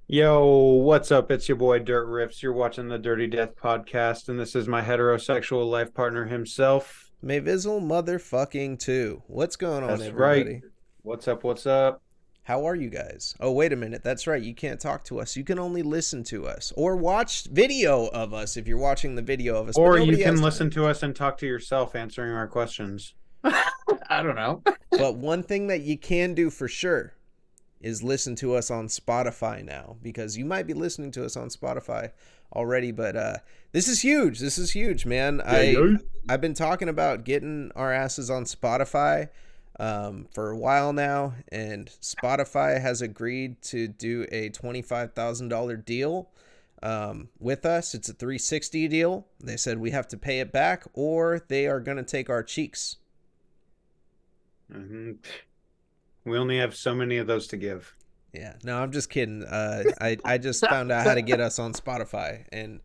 Yo, what's up? It's your boy Dirt Riffs. You're watching the Dirty Death podcast, and this is my heterosexual life partner himself. Mayvizzle motherfucking 2. What's going on, That's right. everybody? What's up? What's up? How are you guys? Oh, wait a minute. That's right. You can't talk to us. You can only listen to us or watch video of us if you're watching the video of us, but Or you nobody has can time. listen to us and talk to yourself answering our questions. I don't know. But one thing that you can do for sure is listen to us on Spotify now, because you might be listening to us on Spotify already, but this is huge. This is huge, man. Yeah, I yo. I've been talking about getting our asses on Spotify for a while now, and Spotify has agreed to do a $25,000 deal with us. It's a 360 deal. They said we have to pay it back, or they are going to take our cheeks. hmm We only have so many of those to give. Yeah, no, I'm just kidding. I just found out how to get us on Spotify, and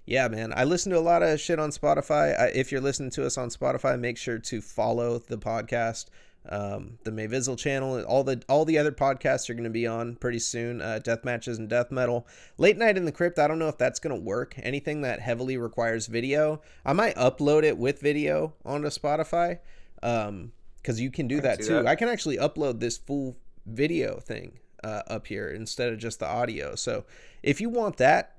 yeah, man, I listen to a lot of shit on Spotify. If you're listening to us on Spotify, make sure to follow the podcast, the Mayvizzle channel. All the other podcasts are going to be on pretty soon. Death matches and death metal, late night in the crypt. I don't know if that's going to work. Anything that heavily requires video, I might upload it with video onto Spotify, because you can I do can that see too. that. I can actually upload this full video thing up here instead of just the audio. So if you want that,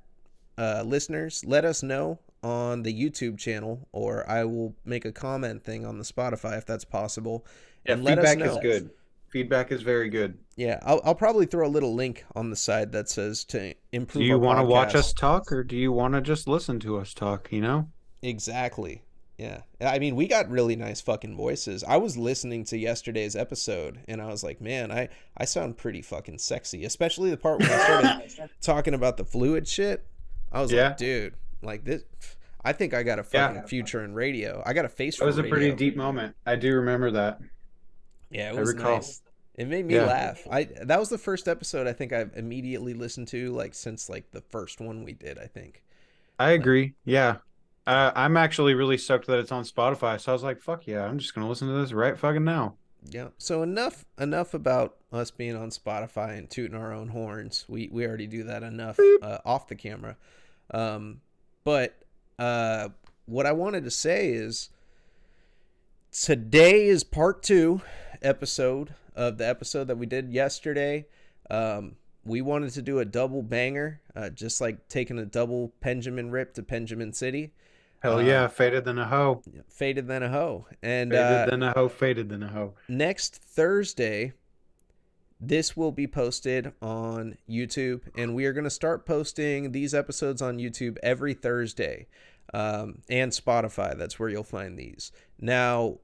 listeners, let us know on the YouTube channel, or I will make a comment thing on the Spotify if that's possible, Yeah, and let us feedback is know. good. Feedback is very good. Yeah, I'll probably throw a little link on the side that says to Do improve you our want to watch us podcast. talk or do you want to just listen to us talk, Exactly. Yeah. I mean, we got really nice fucking voices. I was listening to yesterday's episode and I was like, man, I sound pretty fucking sexy, especially the part when I started talking about the fluid shit. I was like, Yeah. dude, like this, I think I got a fucking Yeah. future in radio. I got a face That for was a pretty radio. deep moment. I do remember that. Yeah, it I was recall. nice. It made me Yeah, laugh. I That was the first episode I think I've immediately listened to, like, since like the first one we did, I think. I Like, agree. Yeah. yeah. I'm actually really stoked that it's on Spotify. So I was like, fuck yeah, I'm just gonna listen to this right fucking now. Yeah. So enough about us being on Spotify and tooting our own horns. We already do that enough Beep. off the camera. Um, but uh, what I wanted to say is today is part two episode of the episode that we did yesterday. We wanted to do a double banger, just like taking a double Benjamin rip to Benjamin City. Hell yeah, Um, faded than a hoe. Faded than a hoe. And Faded than a hoe, faded than a hoe. next Thursday, this will be posted on YouTube, and we are going to start posting these episodes on YouTube every Thursday, and Spotify. That's where you'll find these. Now,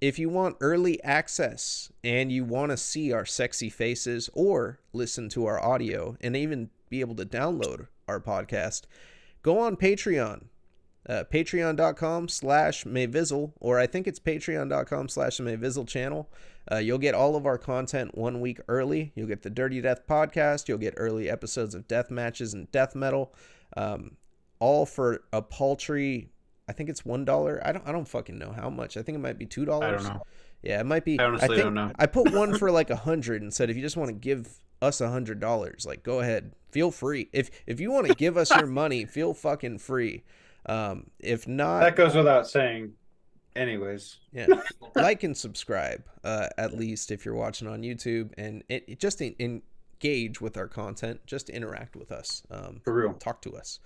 if you want early access and you want to see our sexy faces or listen to our audio and even be able to download our podcast, go on Patreon. Patreon.com/Mayvizzle, or I think it's patreon.com/Mayvizzle channel. You'll get all of our content 1 week early. You'll get the Dirty Death podcast. You'll get early episodes of death matches and death metal, all for a paltry. I think it's $1. I don't fucking know how much. I think it might be two I don't dollars. know. Yeah, it might be. I I honestly don't think know. I put one for like 100 and said if you just want to give us $100, like, go ahead, feel free. If you want to give us your money, feel fucking free. If not, That goes without saying. Anyways, yeah, like and subscribe, at least if you're watching on YouTube, and it just engage with our content, just interact with us, for real. talk to us.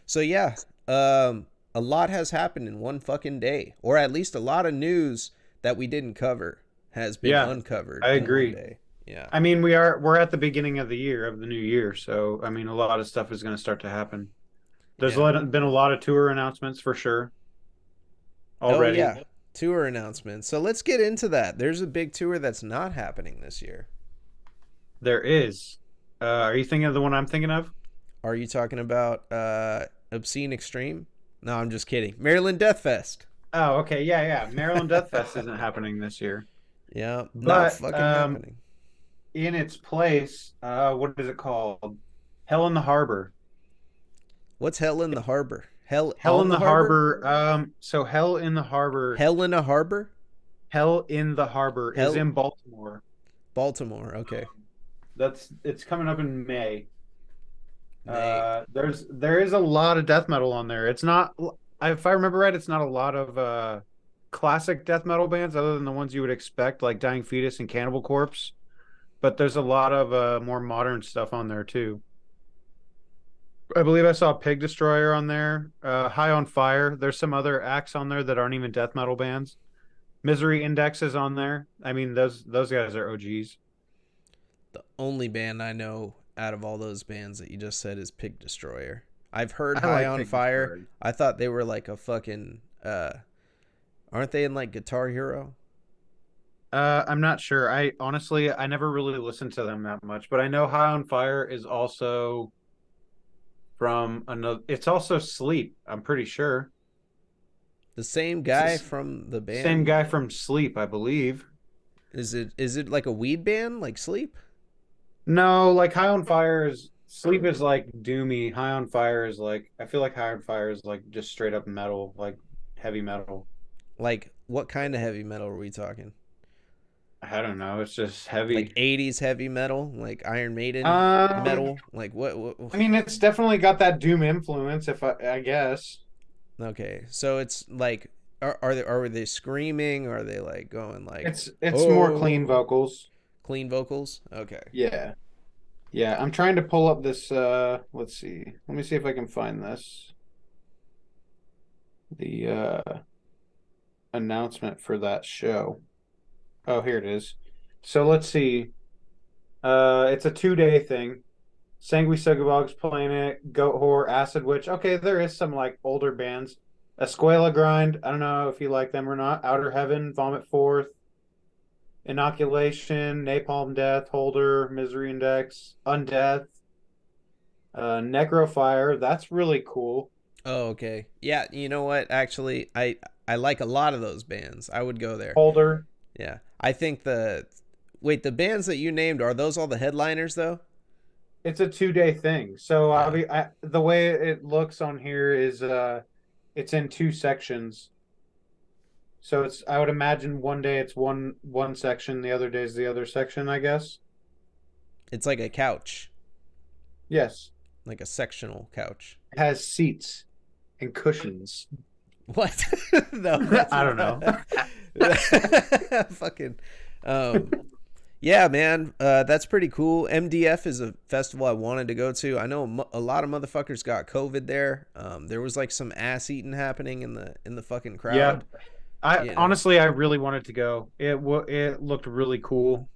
So yeah, a lot has happened in one fucking day, or at least a lot of news that we didn't cover has been Yeah, uncovered I in one agree. day. Yeah, I mean, we're at the beginning of the year, of the new year, so I mean, a lot of stuff is going to start to happen. There's yeah. been a lot of tour announcements for sure Oh already. yeah, tour announcements. So let's get into that. There's a big tour that's not happening this year. There is. Are you thinking of the one I'm thinking of? Are you talking about Obscene Extreme? No, I'm just kidding. Maryland Death Fest. Oh, okay. Yeah, yeah. Maryland Death Fest isn't happening this year. Yeah, not But fucking happening. in its place, what is it called? Hell in the Harbor. What's Hell in the Harbor? Hell Hell on in the the Harbor? Harbor. So Hell in the Harbor. Hell in a Harbor? Hell in the Harbor is Hell, in Baltimore. Baltimore. Okay. It's coming up in May. Mate, There is a lot of death metal on there. It's not, if I remember right, it's not a lot of classic death metal bands other than the ones you would expect, like Dying Fetus and Cannibal Corpse. But there's a lot of more modern stuff on there too. I believe I saw Pig Destroyer on there, High on Fire. There's some other acts on there that aren't even death metal bands. Misery Index is on there. I mean, those guys are OGs. the only band I know out of all those bands that you just said is Pig Destroyer. I've heard I High like on Pig Fire. Destroyer. I thought they were like a fucking aren't they in like Guitar Hero? I'm not sure. I honestly, I never really listened to them that much, but I know High on Fire is also from another. It's also Sleep. I'm pretty sure. The same It's the guy from the same band? guy from Sleep, I believe. Is it like a weed band like Sleep? No, like High on Fire is Sleep is like doomy. High on Fire is like I feel like High on Fire is like just straight up metal, like heavy metal. Like what kind of heavy metal are we talking? I don't know. It's just Like heavy. 80s heavy metal, like Iron Maiden Um, metal, like what? I mean, it's definitely got that doom influence, if I guess. Okay, so it's like are they screaming? Are they like going like It's more clean oh vocals. clean vocals? Okay. Yeah. Yeah, I'm trying to pull up this let's see. Let me see if I can find this. The announcement for that show. Oh, here it is. So let's see. It's a 2 day thing. Sanguisugabog's playing it, Goat Whore, Acid Witch. Okay, there is some like older bands. Escuela Grind, I don't know if you like them or not. Outer Heaven, Vomit Forth, Inoculation, Napalm Death, Holder, Misery Index, Undeath, Necrofire. That's really cool. Oh, okay. Yeah, you know what? Actually, I like a lot of those bands. I would go there. Holder. Yeah. I think the bands that you named, are those all the headliners though? It's a 2 day thing. So Yeah. the way it looks on here is it's in two sections. So it's I would imagine one day it's one section, the other day is the other section, I guess. It's like a couch, Yes. like a sectional couch. It has seats and cushions. What? No, that's I don't know. fucking um yeah, man, that's pretty cool. MDF is a festival I wanted to go to. I know a lot of motherfuckers got COVID there. There was like some ass eating happening in the fucking Yeah. crowd. I You know, honestly I really wanted to go. It looked really cool,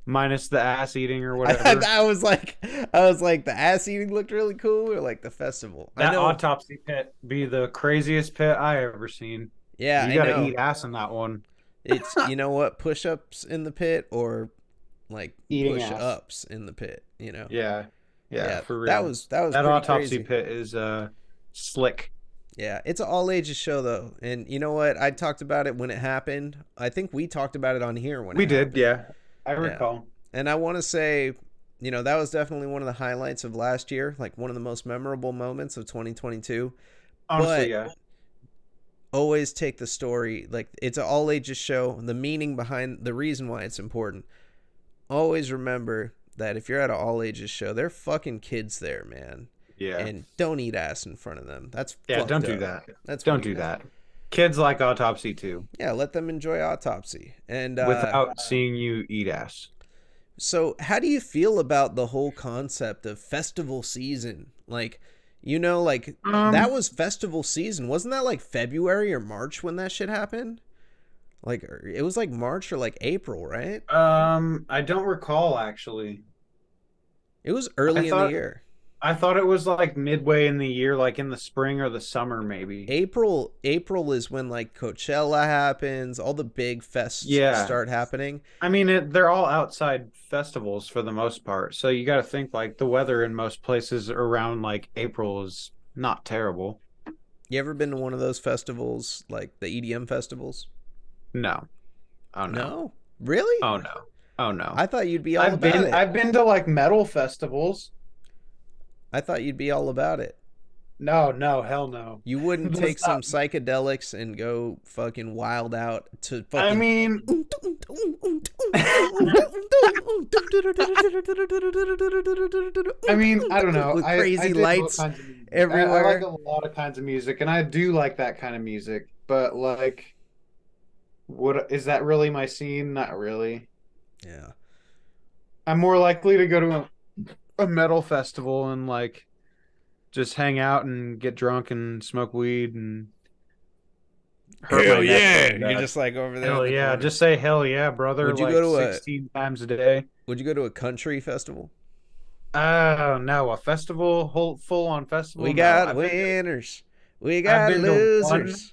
minus the ass eating or I, whatever. I was like, I was like, the ass eating looked really cool, or like the festival. I That know. autopsy pit be the craziest pit I ever seen. Yeah, You I got to know. eat ass in that one. It's you know what, push ups in the pit or like Eating push ass. ups in the pit. You know. Yeah. Yeah, Yeah, for that real. was that was That pretty autopsy crazy. pit is slick. Yeah, it's an all ages show though, and you know what? I talked about it when it happened. I think we talked about it on here when We it did, happened. yeah. I Yeah, recall. and I want to say, that was definitely one of the highlights of last year, like one of the most memorable moments of 2022. Honestly, But yeah. always take the story like it's an all ages show. The meaning behind the reason why it's important. Always remember that if you're at an all ages show, they're fucking kids there, man. Yeah. And don't eat ass in front of them. That's Yeah, fucked don't do up. that. That's Don't do weird. that. Kids like autopsy too, Yeah, let them enjoy autopsy. And without seeing you eat ass. so, how do you feel about the whole concept of festival season? Like, like that Um, was festival season. Wasn't that like February or March when that shit happened? Like, it was like March or like April, right? I don't recall actually. It was I early in the thought year. I thought it was like midway in the year, like in the spring or the summer, maybe. April is when like Coachella happens, all the big fests Yeah. start happening. I mean, they're all outside festivals for the most part. So you got to think like the weather in most places around like April is not terrible. You ever been to one of those festivals, like the EDM festivals? No. Oh no. No, really? Oh no. Oh no. I thought you'd be all about it. I've been to like metal festivals. I thought you'd be all about it. No, no, hell no. You wouldn't take That's some not. psychedelics and go fucking wild out to I fucking mean, I don't know. with I crazy dig all lights kinds of music. I like a everywhere. lot of kinds of music, and I do like that kind of music. But like, what is that really my scene? Not really. Yeah. I'm more likely to go to a metal festival and like just hang out and get drunk and smoke weed and hurt my Hell neck yeah! really You're bad. just like over there in Hell the yeah. corner. Just say hell yeah, brother, Would you go like to a 16 times a day. Would you go to a country festival? Oh no, a festival, whole full on We festival. No, got winners. We I've got been to losers.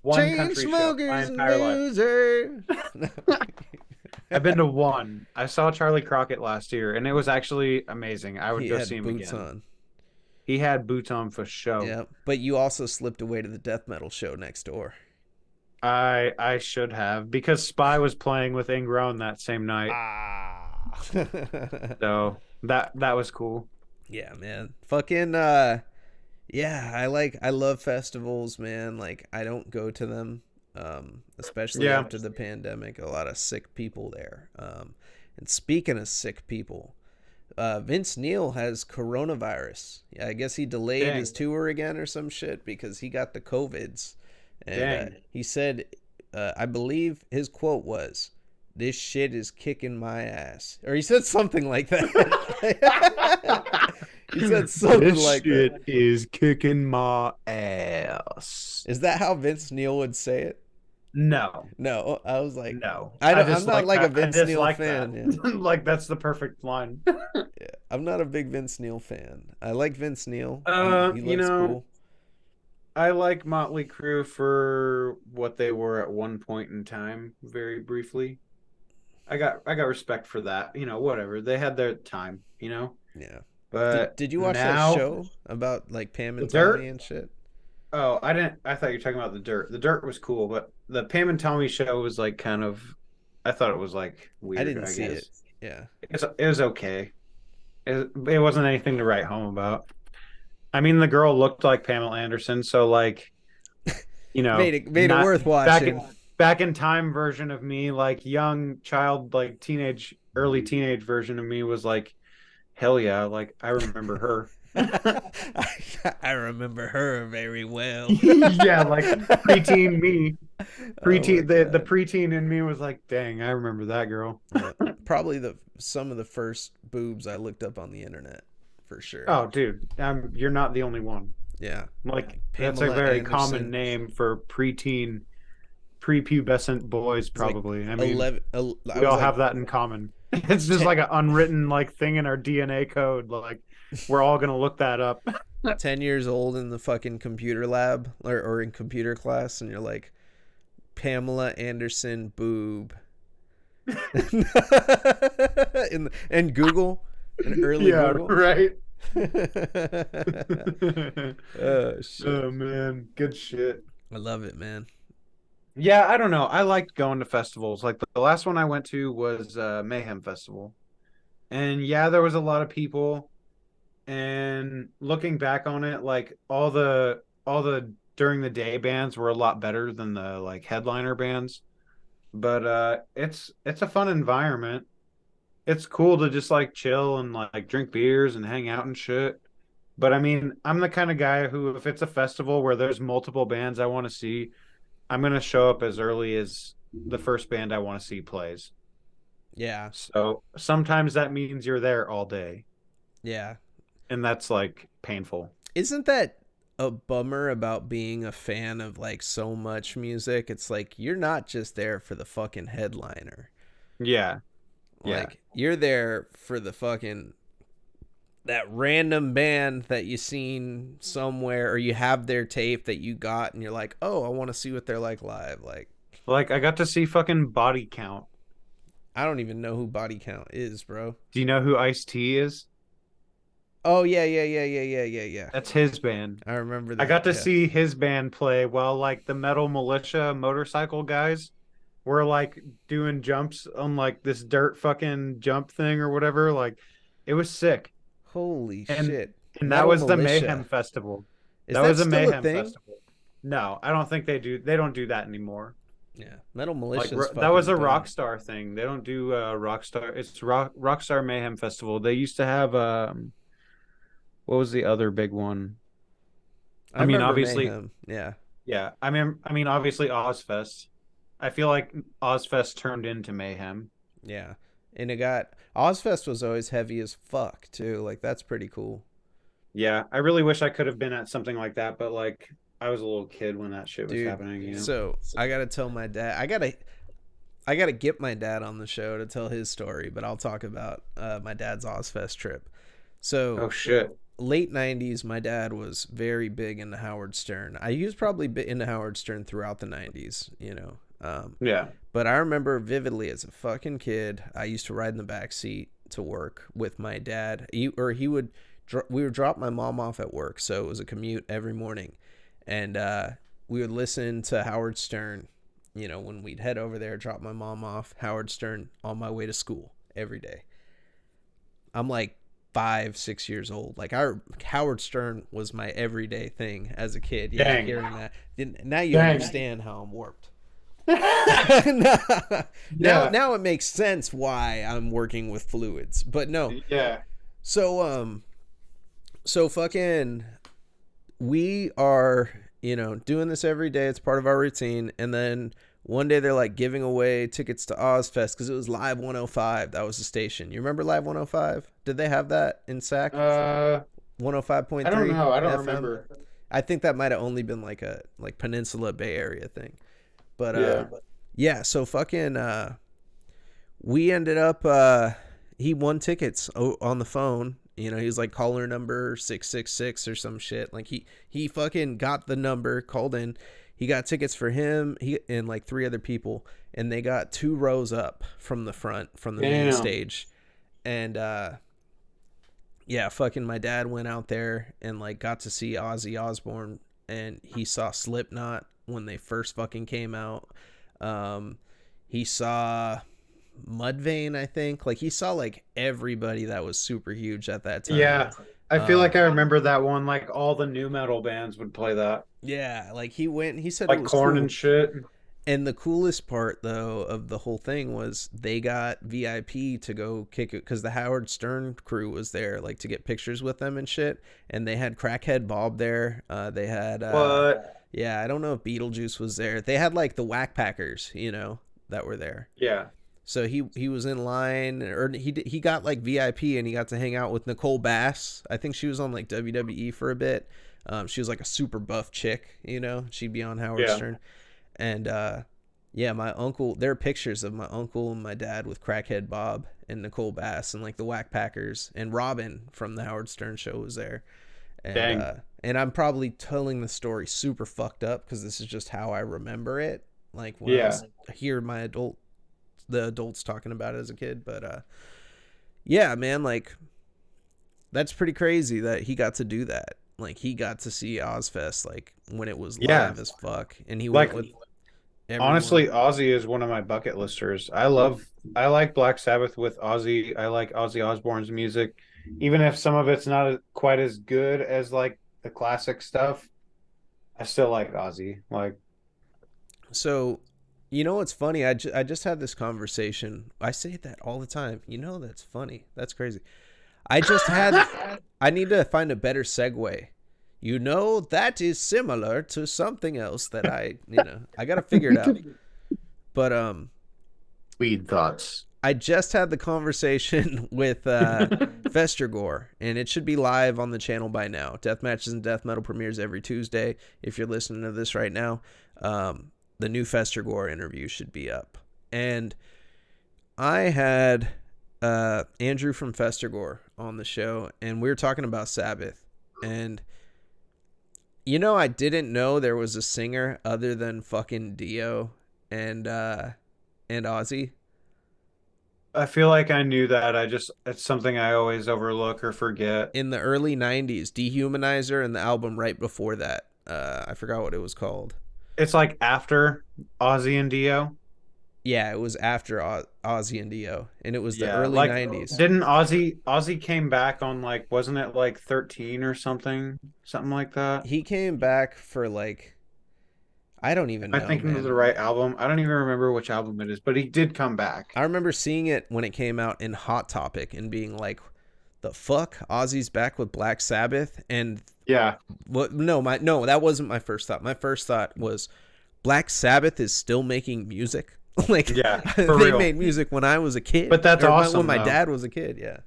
one Chain country show my smokers and entire life. losers. I've been to one. I saw Charlie Crockett last year and it was actually amazing. I would He go see had him boots again. on. He had boots on for show. Yeah, but you also slipped away to the death metal show next door. I should have because Spy was playing with Ingrown that same night. Ah. So that was cool. Yeah, man. Fucking yeah, I love festivals, man. Like I don't go to them especially Yeah. after the pandemic. A lot of sick people there. And speaking of sick people, Vince Neil has coronavirus. Yeah, I guess he delayed his Dang. tour again or some shit because he got the COVIDs. And Dang. he said, I believe his quote was, "This shit is kicking my ass," or he said something like that. He said something This like that. shit is kicking my ass. Is that how Vince Neil would say it? No, No, I was like, no. I I don't. I'm just not like like a that. I Vince just Neil like that. fan. Yeah. Like that's the perfect line. Yeah, I'm not a big Vince Neil fan. I like Vince Neil. He You looks know, cool. I like Motley Crue for what they were at one point in time, very briefly. I got respect for that. Whatever. They had their time. Yeah. Did But Did you watch that now show about like Pam the and Tommy dirt. and shit? Oh, I didn't. I thought you were talking about the dirt. The dirt was cool, but the Pam and Tommy show was like kind of. I thought it was like I weird. didn't I see it. guess Yeah. it was okay. It wasn't anything to write home about. I mean, the girl looked like Pamela Anderson, so like Made it not worth back watching. back in time version of me, like young child, like teenage, early teenage version of me was like, hell yeah, like I remember her. I remember her very well. Yeah, like preteen me, Oh my the god. preteen in me was like, dang, I remember that girl. Yeah. Probably the some of the first boobs I looked up on the internet for sure. Oh, dude, you're not the only one. Yeah. Like that's a Pamela very common Anderson. name for preteen, prepubescent boys, It's like probably. I mean, 11. I we was all like have that in common. It's just 10, like an unwritten like thing in our DNA code. Like we're all gonna look that up. 10 years old in the fucking computer lab or in computer class, and you're like, Pamela Anderson boob. And Google, an early Yeah, Google. right. Oh, shit. Oh man, good shit. I love it, man. Yeah, I don't know. I liked going to festivals. Like the last one I went to was Mayhem Festival. And yeah, there was a lot of people. And looking back on it, like all the during the day bands were a lot better than the like headliner bands. But it's a fun environment. It's cool to just like chill and like drink beers and hang out and shit. But I mean, I'm the kind of guy who if it's a festival where there's multiple bands I want to see, I'm gonna show up as early as the first band I want to see plays. Yeah. So sometimes that means you're there all day, Yeah. and that's like painful. Isn't that a bummer about being a fan of like so much music? It's like you're not just there for the fucking headliner. Yeah, yeah. Like you're there for the fucking that random band that you seen somewhere or you have their tape that you got and you're like, "Oh, I want to see what they're like live." Like Like I got to see fucking Body Count. I don't even know who Body Count is, bro. Do you know who Ice T is? Oh, yeah. That's his band. I remember I that. got to Yeah. see his band play while like the Metal Militia motorcycle guys were like doing jumps on like this dirt fucking jump thing or whatever. Like it was sick. Holy And shit. that Metal was the Mayhem Militia. Festival. Is That that was a still a Mayhem thing? festival. No, I don't think they do. They don't do that anymore. Yeah, Metal Like Militia's that was fucking a dope. Rockstar thing. They don't do Rockstar. It's Rockstar Mayhem Festival. They used to have what was the other big one? I I mean, remember obviously, Mayhem. Yeah, yeah. I mean, obviously Ozfest. I feel like Ozfest turned into Mayhem. yeah. And it got Ozfest was always heavy as fuck too. Like that's pretty cool. Yeah, I really wish I could have been at something like that, but like I was a little kid when that shit was Dude, happening. so I gotta tell my dad. I gotta get my dad on the show to tell his story, but I'll talk about my dad's Ozfest trip. So Oh shit. late '90s, my dad was very big into Howard Stern. He was probably into Howard Stern throughout the '90s, you know. Yeah. But I remember vividly as a fucking kid, I used to ride in the back seat to work with my dad. He would we would drop my mom off at work, so it was a commute every morning, and we would listen to Howard Stern. You know, when we'd head over there, drop my mom off, Howard Stern on my way to school every day. I'm like 5, 6 years old. Like Howard Stern was my everyday thing as a kid. Yeah, Dang. hearing that. Now you Dang. understand how I'm warped. now, Yeah. now it makes sense why I'm working with fluids. But no. Yeah. So fucking we are, doing this every day. It's part of our routine. And then one day they're like giving away tickets to Ozfest because it was Live 105. That was the station. You remember Live 105? Did they have that in SAC? I don't 105.3 know. I don't FM. remember. I think that might have only been like a Peninsula Bay Area thing. But Yeah. yeah, so fucking we ended up he won tickets on the phone. He was like caller number 666 or some shit. Like he fucking got the number, called in. He got tickets for him, he and like three other people, and they got 2 rows up from the front from the main Damn. stage. And yeah, fucking my dad went out there and like got to see Ozzy Osbourne, and he saw Slipknot when they first fucking came out. He saw Mudvayne, I think. Like he saw like everybody that was super huge at that time. Yeah. I feel like I remember that one. Like all the new metal bands would play that. Yeah, like he went. He said it Like was Corn and cool. shit. And the coolest part, though, of the whole thing was they got VIP to go kick it because the Howard Stern crew was there, like to get pictures with them and shit. And they had Crackhead Bob there. They had, What? yeah, I don't know if Beetlejuice was there. They had like the Whack Packers, that were there. Yeah. So he was in line, or he got like VIP, and he got to hang out with Nicole Bass. I think she was on like WWE for a bit. She was like a super buff chick, She'd be on Howard Yeah. Stern. And yeah, my uncle, there are pictures of my uncle and my dad with Crackhead Bob and Nicole Bass and like the Whack Packers, and Robin from the Howard Stern show was there. And Dang. and I'm probably telling the story super fucked up because this is just how I remember it. Like when I Yeah. hear the adults talking about it as a kid. But yeah, man, like that's pretty crazy that he got to do that. Like he got to see Ozfest like when it was Yeah. live as fuck, and he went Like with everyone. honestly, Ozzy is one of my bucket listers. I like Black Sabbath with Ozzy. I like Ozzy Osbourne's music. Even if some of it's not quite as good as like the classic stuff, I still like Ozzy. Like, So, what's funny? I just had this conversation. I say that all the time. That's funny. That's crazy. I just had. I need to find a better segue. That is similar to something else that I got to figure it out. But weed thoughts. I just had the conversation with Vestergore, and it should be live on the channel by now. Death Matches and Death Metal premieres every Tuesday. If you're listening to this right now, the new Vestergore interview should be up. And I had Andrew from Vestergore on the show, and we were talking about Sabbath. And I didn't know there was a singer other than fucking Dio and Ozzy. I feel like I knew that. It's something I always overlook or forget. In the early 90s, Dehumanizer, and the album right before that. I forgot what it was called. It's like after Ozzy and Dio. Yeah, it was after Ozzy and Dio, and it was the Yeah, early like '90s. didn't Ozzy came back on like wasn't it like 13 or something? Something like that. He came back for like I don't even Am I know, thinking of man. the right album? I don't even remember which album it is, but he did come back. I remember seeing it when it came out in Hot Topic and being like, "The fuck, Ozzy's back with Black Sabbath?" And Yeah. what? No, that wasn't my first thought. My first thought was Black Sabbath is still making music. Like Yeah, for they real. made music when I was a kid, But that's or when awesome my though. dad was a kid. Yeah,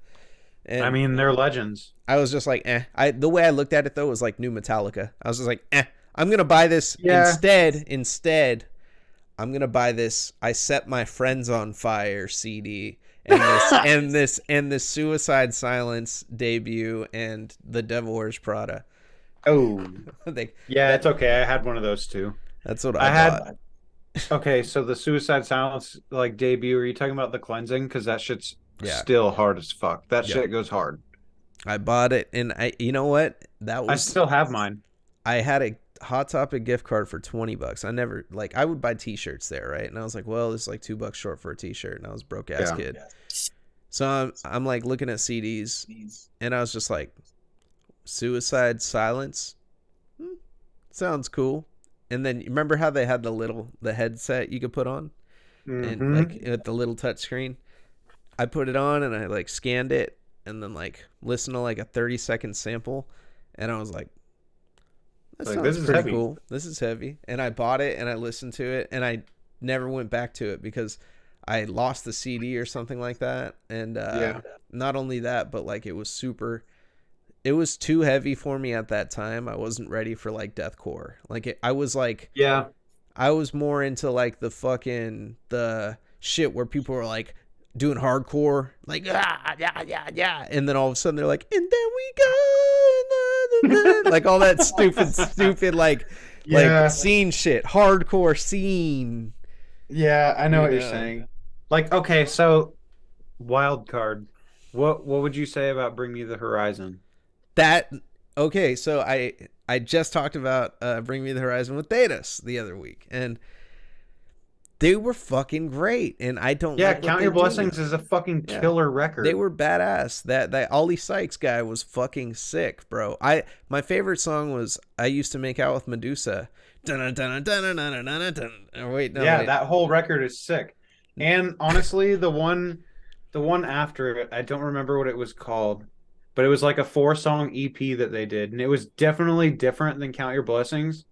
I and mean, they're legends. I was just like, eh. The way I looked at it though was like new Metallica. I was just like, eh. I'm gonna buy this Yeah. instead. I'm gonna buy this "I Set My Friends on Fire" CD and this Suicide Silence debut and the Devil Wears Prada. Oh, They, yeah, it's that okay. I had one of those too. that's what I I had bought. okay, so the Suicide Silence like debut, are you talking about the cleansing? Because that shit's Yeah, still hard as fuck. That yep. shit goes hard. I bought it, and you know what? I still have mine. I had a Hot Topic gift card for $20. I never like I would buy T-shirts there, right? And I was like, well, it's like $2 short for a T-shirt, and I was a broke ass Yeah. kid. So I'm like looking at CDs, and I was just like, Suicide Silence, hmm, sounds cool. And then remember how they had the headset you could put on, and like Mm-hmm. at the little touch screen. I put it on and I like scanned it, and then like listened to like a 30-second sample, and I was like, that Like this sounds is pretty heavy. cool. This is heavy. And I bought it and I listened to it, and I never went back to it because I lost the CD or something like that. And Yeah. not only that, but like it was too heavy for me at that time. I wasn't ready for like deathcore. Yeah. I was more into like the shit where people were like doing hardcore, like yeah, yeah, yeah, and then all of a sudden they're like, and then we go, like all that stupid like Yeah. scene shit, hardcore scene, Yeah, I know you what you're know. saying. Like, okay, so wild card. What would you say about Bring Me the Horizon? That okay, so I just talked about Bring Me the Horizon with Datus the other week, and they were fucking great, and I don't Yeah, like what Count they Your do Blessings now. is a fucking Yeah. killer They record. were badass. That Ollie Sykes guy was fucking sick, bro. I My favorite song was I Used to Make Out with Medusa. Dun, dun, dun, dun, dun, dun, dun. Oh, wait, no, Yeah, wait. that whole record is sick. And honestly, the one after it, I don't remember what it was called, but it was like a four-song EP that they did, and it was definitely different than Count Your Blessings,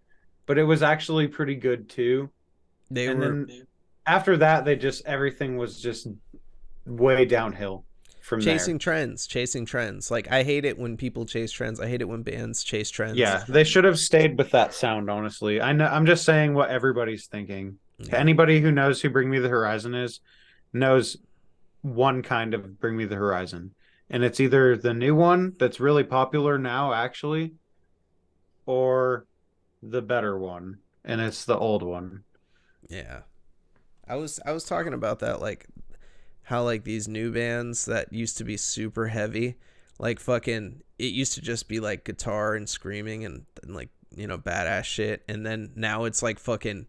but it was actually pretty good too. They And were then after that, they just everything was just way downhill from there. chasing trends, chasing trends. Like I hate it when people chase trends. I hate it when bands chase trends. Yeah, they should have stayed with that sound, honestly. I know I'm just saying what everybody's thinking. Yeah. Anybody who knows who Bring Me the Horizon is knows one kind of Bring Me the Horizon. And it's either the new one that's really popular now, actually, or the better one. And it's the old one. Yeah. I was talking about that, like how like these new bands that used to be super heavy, like fucking it used to just be like guitar and screaming and like, you know, badass shit, and then now it's like fucking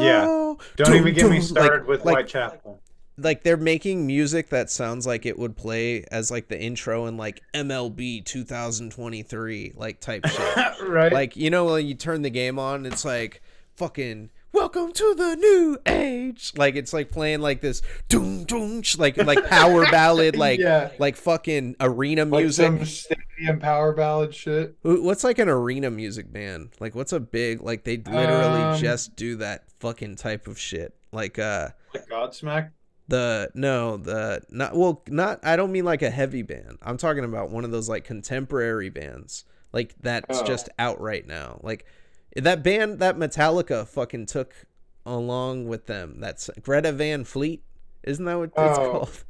Yeah. oh Don't even dun, get me dun, started with Whitechapel. like they're making music that sounds like it would play as like the intro in like MLB 2023 like type shit. Right? Like, you know, when you turn the game on, it's like fucking welcome to the new age. Like it's like playing like this doom doom like power ballad Yeah. like fucking arena Like some music. stadium power ballad shit. What's like an arena music band? Like what's a big like they literally Um, just do that fucking type of shit. Like like Godsmack. the no the not well not I don't mean like a heavy band. I'm talking about one of those like contemporary bands like that's Oh. just out right now. Like that band that Metallica fucking took along with them. That's Greta Van Fleet. Isn't that what it's Oh. called?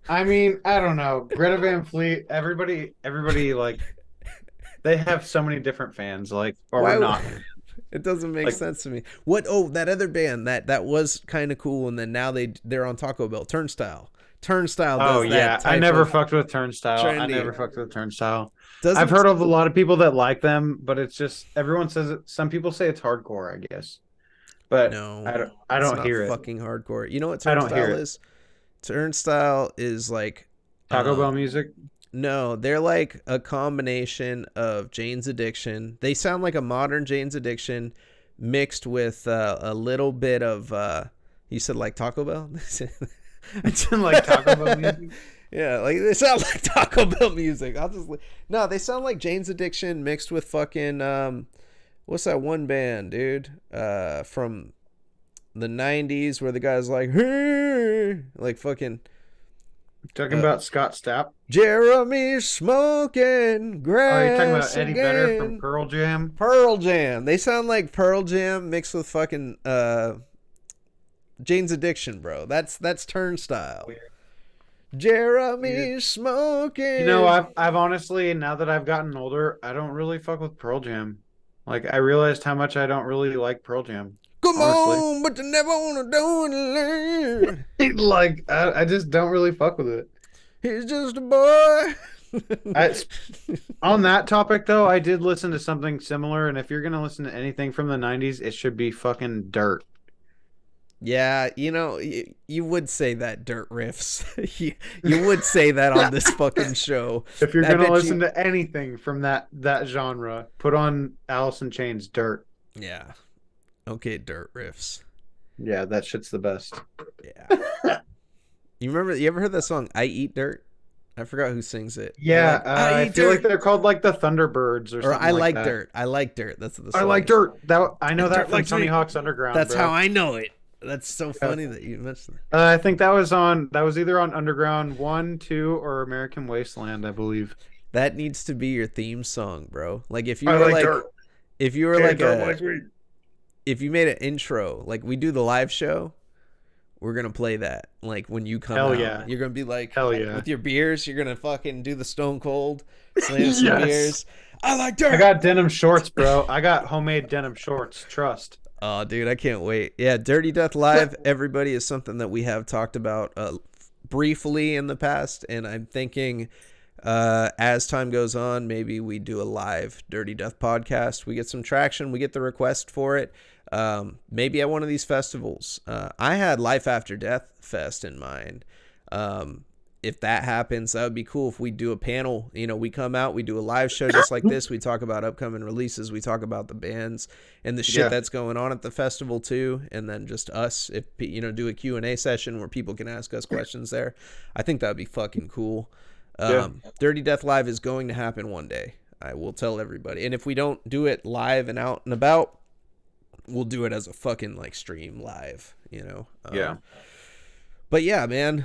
I mean, I don't know. Greta Van Fleet, everybody like they have so many different fans, like or Why not. it doesn't make Like, sense to me. What oh that other band that was kind of cool and then now they're on Taco Bell. Turnstile. Turnstile oh does yeah, that I type never of fucked with Turnstile. I trendy. never fucked with Turnstile. I've Doesn't heard of a lot of people that like them, but it's just everyone says it. Some people say it's hardcore, I guess. but No, I it's don't not hear it. fucking hardcore. You know what I don't hear Turnstile it. is? Turnstile is like, Taco um, Bell music. no, they're like a combination of Jane's Addiction. They sound like a modern Jane's Addiction mixed with a little bit of. You said like Taco Bell? It's like Taco Bell music. Yeah, like they sound like Taco Bell music. No, they sound like Jane's Addiction mixed with fucking what's that one band, dude? From the '90s where the guy's like, hey, like fucking Talking uh, about Scott Stapp. Jeremy smoking Oh, you're talking about grass Eddie Vedder from again. Pearl Jam. Pearl Jam. They sound like Pearl Jam mixed with fucking Jane's Addiction, bro. That's Turnstile. Weird. Jeremy Weird. You know, smoking. I've honestly, now that I've gotten older, I don't really fuck with Pearl Jam. Like I realized how much I don't really like Pearl Jam. Come Honestly. on, but you never wanna do it alone. Like I just don't really fuck with it. He's just a boy. I, on that topic though, I did listen to something similar, and if you're gonna listen to anything from the '90s, it should be fucking Dirt. Yeah, you would say that dirt riffs. You would say that on this fucking show. If you're I gonna bet listen you. to anything from that genre, put on Alice in Chains Dirt. Yeah. Okay, dirt riffs. Yeah, that shit's the best. Yeah. You remember? You ever heard that song "I Eat Dirt"? I forgot who sings it. They're Yeah, like, "I I eat feel like dirt," they're called like the Thunderbirds or or something "I like like that. dirt." I like dirt. That's what the I song like is. Dirt. That I know that Dirt from likes Tony me. Hawk's Underground, That's how bro. I know it. That's so Yeah. funny that you mentioned I think that was either on Underground 1, 2, or American Wasteland, I believe. that. That needs to be your theme song, bro. Like I like Dirt. if you were Okay, like Dirt a likes me. if you made an intro, like we do the live show, we're gonna play that. Like when you come Hell out, yeah. you're gonna be like Hell yeah. with your beers, you're gonna fucking do the Stone Cold, slam some Yes. beers. I like I dirt. got denim shorts, bro. I got homemade denim shorts. Trust. Oh, dude, I can't wait. Yeah, Dirty Death Live, everybody, is something that we have talked about briefly in the past, and I'm thinking as time goes on, maybe we do a live Dirty Death podcast. We get some traction, we get the request for it. Maybe at one of these festivals. I had Life After Death Fest in mind. If that happens, that would be cool if we do a panel. You know, we come out, we do a live show just like this. We talk about upcoming releases. We talk about the bands and the shit Yeah. that's going on at the festival too. And then just us, if do a Q&A session where people can ask us questions there. I think that would be fucking cool. Yeah. Dirty Death Live is going to happen one day. I will tell everybody. And if we don't do it live and out and about, we'll do it as a fucking like stream live, Yeah. But yeah, man,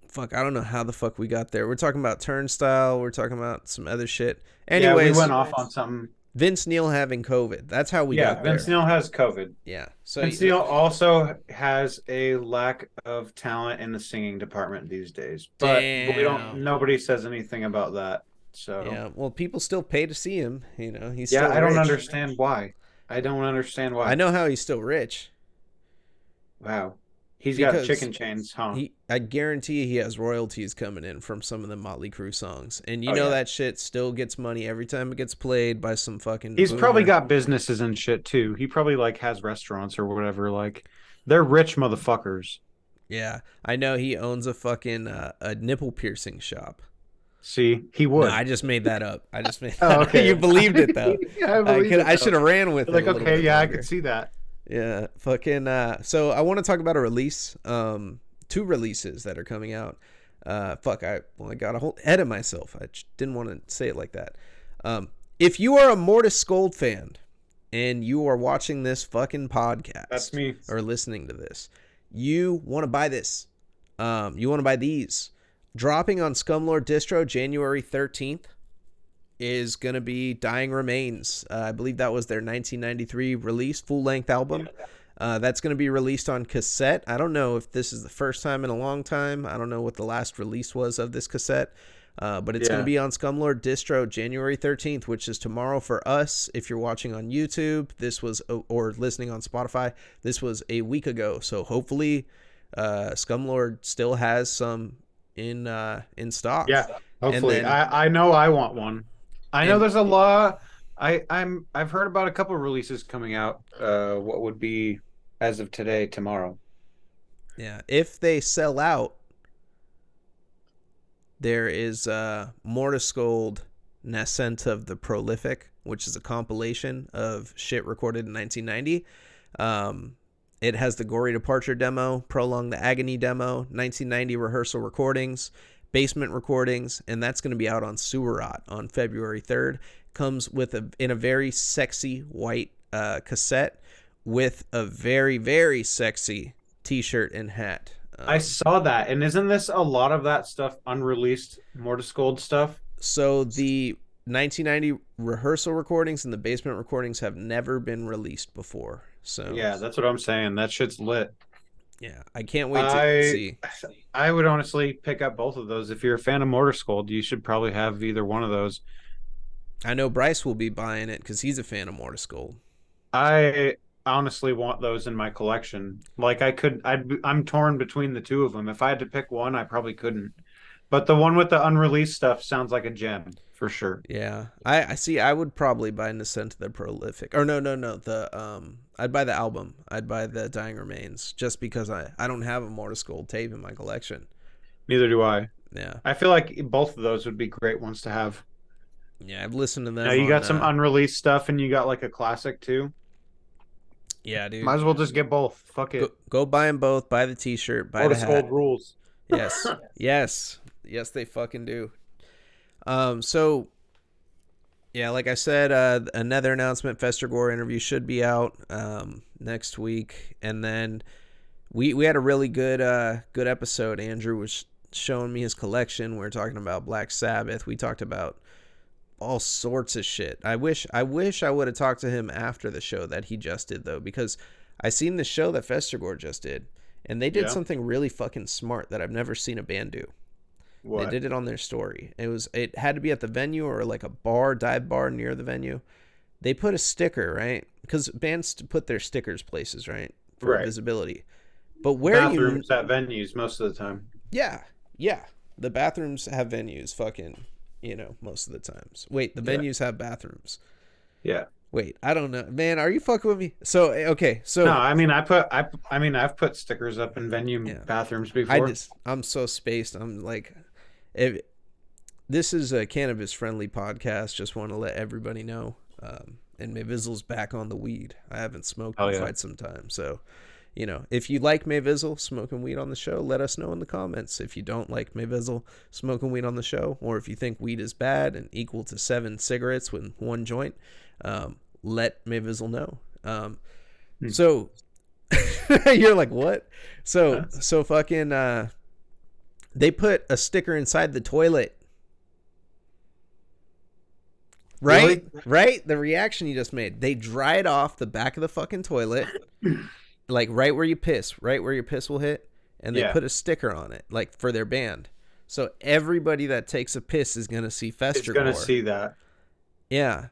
fuck, I don't know how the fuck we got there. We're talking about Turnstile, we're talking about some other shit. Yeah, we Anyways, went off on something. Vince Neil having COVID, that's how we Yeah, got Vince there. Neil has COVID. Yeah, so Vince Neil also has a lack of talent in the singing department these days. But we don't damn. nobody says anything about that. So Yeah, well, people still pay to see him, he's yeah, still I don't rich. understand why. I don't understand I why. know how he's still rich. Wow. He's got Because chicken chains, huh? I guarantee he has royalties coming in from some of the Motley Crue songs, and Oh yeah. that shit still gets money every time it gets played by some fucking. He's boomer. probably got businesses and shit too. He probably like has restaurants or whatever. Like they're rich motherfuckers. Yeah, I know he owns a fucking a nipple piercing shop. See, he No, would. I just made that up. I just made. Oh, okay. You believed it though. Yeah, I believe it, I though. should have ran with Like, it. A little okay, bit yeah, I longer. could see that. Yeah, fucking. So I want to talk about a release. Two releases that are coming out. Fuck, I got a whole head of myself. I didn't want to say it like that. If you are a Mortis Gold fan and you are watching this fucking podcast, That's me. or listening to this, you want to buy this. You want to buy these. Dropping on Scumlord Distro January 13th is going to be Dying Remains. I believe that was their 1993 release, full-length album. That's going to be released on cassette. I don't know if this is the first time in a long time. I don't know what the last release was of this cassette. But it's going to be on Scumlord Distro January 13th, which is tomorrow for us. If you're watching on YouTube, or listening on Spotify, this was a week ago. So hopefully Scumlord still has some in stock. Yeah, hopefully. And then, I know I want one. I know there's a lot I've heard about a couple of releases coming out. What would be as of today, tomorrow? Yeah, if they sell out, there is Mortis Gold Nascent of the Prolific, which is a compilation of shit recorded in 1990. Um, it has the Gory Departure demo, Prolong the Agony demo, 1990 rehearsal recordings, basement recordings, and that's going to be out on Sewerot on February 3rd. Comes with in a very sexy white cassette with a very, very sexy t-shirt and hat. I saw that, and isn't this a lot of that stuff unreleased Mortis Gold stuff? So the 1990 rehearsal recordings and the basement recordings have never been released before. So Yeah, that's what I'm saying. That shit's lit. yeah, I can't wait to I see. I would honestly pick up both of those. If you're a fan of Mortis Gold, you should probably have either one of those. I know Bryce will be buying it because he's a fan of Mortis Gold. I honestly want those in my collection. Like I'm torn between the two of them. If I had to pick one, I probably couldn't. But the one with the unreleased stuff sounds like a gem for sure. Yeah, I see. I would probably buy Nascent to the Prolific. Or no. I'd buy the album. I'd buy the Dying Remains just because I don't have a Mortis Gold tape in my collection. Neither do I. Yeah, I feel like both of those would be great ones to have. yeah. I've listened to Now them you on. got some unreleased stuff and you got like a classic too. Yeah, dude. Might as well just get both. Fuck Go it. go buy them both. Buy the T-shirt. Buy the Mortis hat. Gold rules. Yes, yes, they fucking do. So yeah, like I said, another announcement. Festergore interview should be out next week, and then we had a really good episode. Andrew was showing me his collection. We were talking about Black Sabbath. We talked about all sorts of shit. I wish I would have talked to him after the show that he just did though, because I seen the show that Festergore just did, and they did Yeah. something really fucking smart that I've never seen a band do. They What? did it on their story. It had to be at the venue or like a bar, dive bar near the venue. They put a sticker, right? Because bands put their stickers places, right? For Right. visibility. But where you Bathrooms at venues most of the time. Yeah. Yeah. The bathrooms have venues fucking, most of the times. Wait, the Yeah. venues have bathrooms. Yeah. Wait, I don't know. Man, are you fucking with me? So, okay. So No, I mean I've put stickers up in venue yeah. bathrooms before. I'm so spaced. I'm like if this is a cannabis friendly podcast. Just want to let everybody know. And Mayvizzle's back on the weed. I haven't smoked Oh in yeah. quite some time. So, if you like Mayvizzle smoking weed on the show, let us know in the comments. If you don't like Mayvizzle smoking weed on the show, or if you think weed is bad and equal to 7 cigarettes with one joint, let Mayvizzle know. So you're like, what? So fucking they put a sticker inside the toilet. Right? Really? Right? The reaction you just made. They dried off the back of the fucking toilet, like right where you piss, right where your piss will hit, and they Yeah. put a sticker on it, like for their band. So everybody that takes a piss is gonna see It's gonna Festergore. see that. Yeah.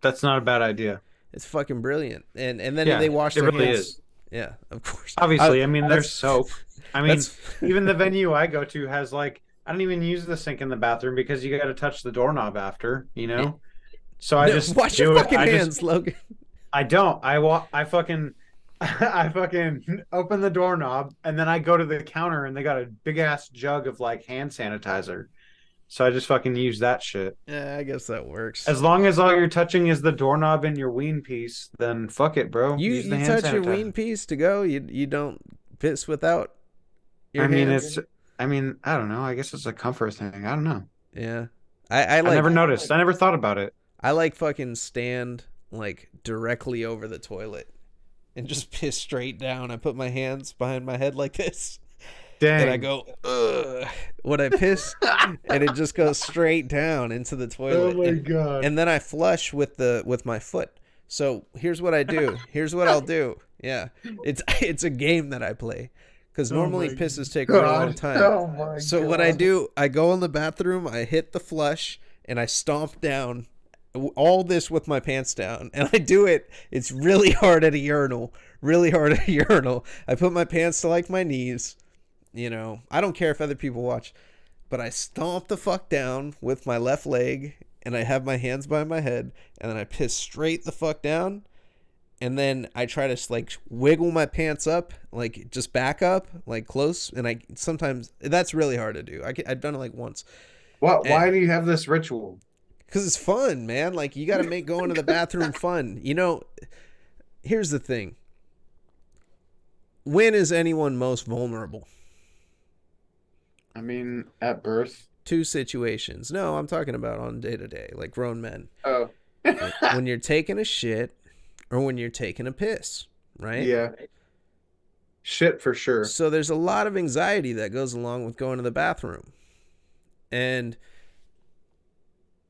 That's not a bad idea. It's fucking brilliant. And then Yeah, they wash it their really hands. is. Yeah, of course. Obviously, I mean there's That's soap. I mean, that's even the venue I go to has like I don't even use the sink in the bathroom because you got to touch the doorknob after, you know. So I no, just wash your do it. fucking hands, Logan. I don't. I fucking I fucking open the doorknob and then I go to the counter and they got a big ass jug of like hand sanitizer. So I just fucking use that shit. Yeah, I guess that works. As long as all you're touching is the doorknob and your ween piece, then fuck it, bro. You Use the you hand touch your sanitizer. ween piece to go. You don't piss without your I mean, hands. I don't know. I guess it's a comfort thing. I don't know. Yeah. I I like never noticed. I never thought about it. I like fucking stand like directly over the toilet and just piss straight down. I put my hands behind my head like this. Dang. And I go, ugh, when I piss, and it just goes straight down into the toilet. Oh my God. And then I flush with my foot. So here's what I do. Here's what I'll do. Yeah, it's a game that I play because normally pisses take a really long time. Oh my So what I do, I go in the bathroom, I hit the flush, and I stomp down all this with my pants down, and I do it. It's really hard at a urinal. Really hard at a urinal. I put my pants to like my knees. I don't care if other people watch, but I stomp the fuck down with my left leg and I have my hands by my head, and then I piss straight the fuck down, and then I try to like wiggle my pants up, like just back up, like close, and I sometimes that's really hard to do. I've done it like once, What? and Why do you have this ritual? because it's fun, man. Like you got to make going to the bathroom fun. You know, here's the thing. When is anyone most vulnerable? I mean, at birth. Two situations. No, I'm talking about on day to day, like grown men. Oh. When you're taking a shit or when you're taking a piss, right? Yeah. Shit for sure. So there's a lot of anxiety that goes along with going to the bathroom. And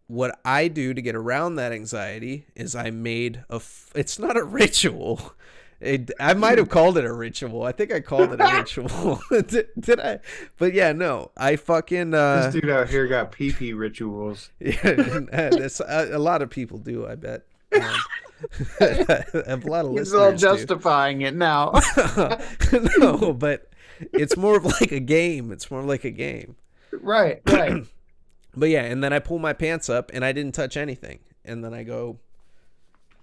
what I do to get around that anxiety is I made it's not a ritual. I might have called it a ritual. I think I called it a ritual. did I? But yeah, no. I fucking This dude out here got pee-pee rituals. Yeah, that's a lot of people do, I bet. A lot of He's all listeners justifying it now. No, but it's more of like a game. It's more like a game. Right, right. But yeah, and then I pull my pants up and I didn't touch anything. And then I go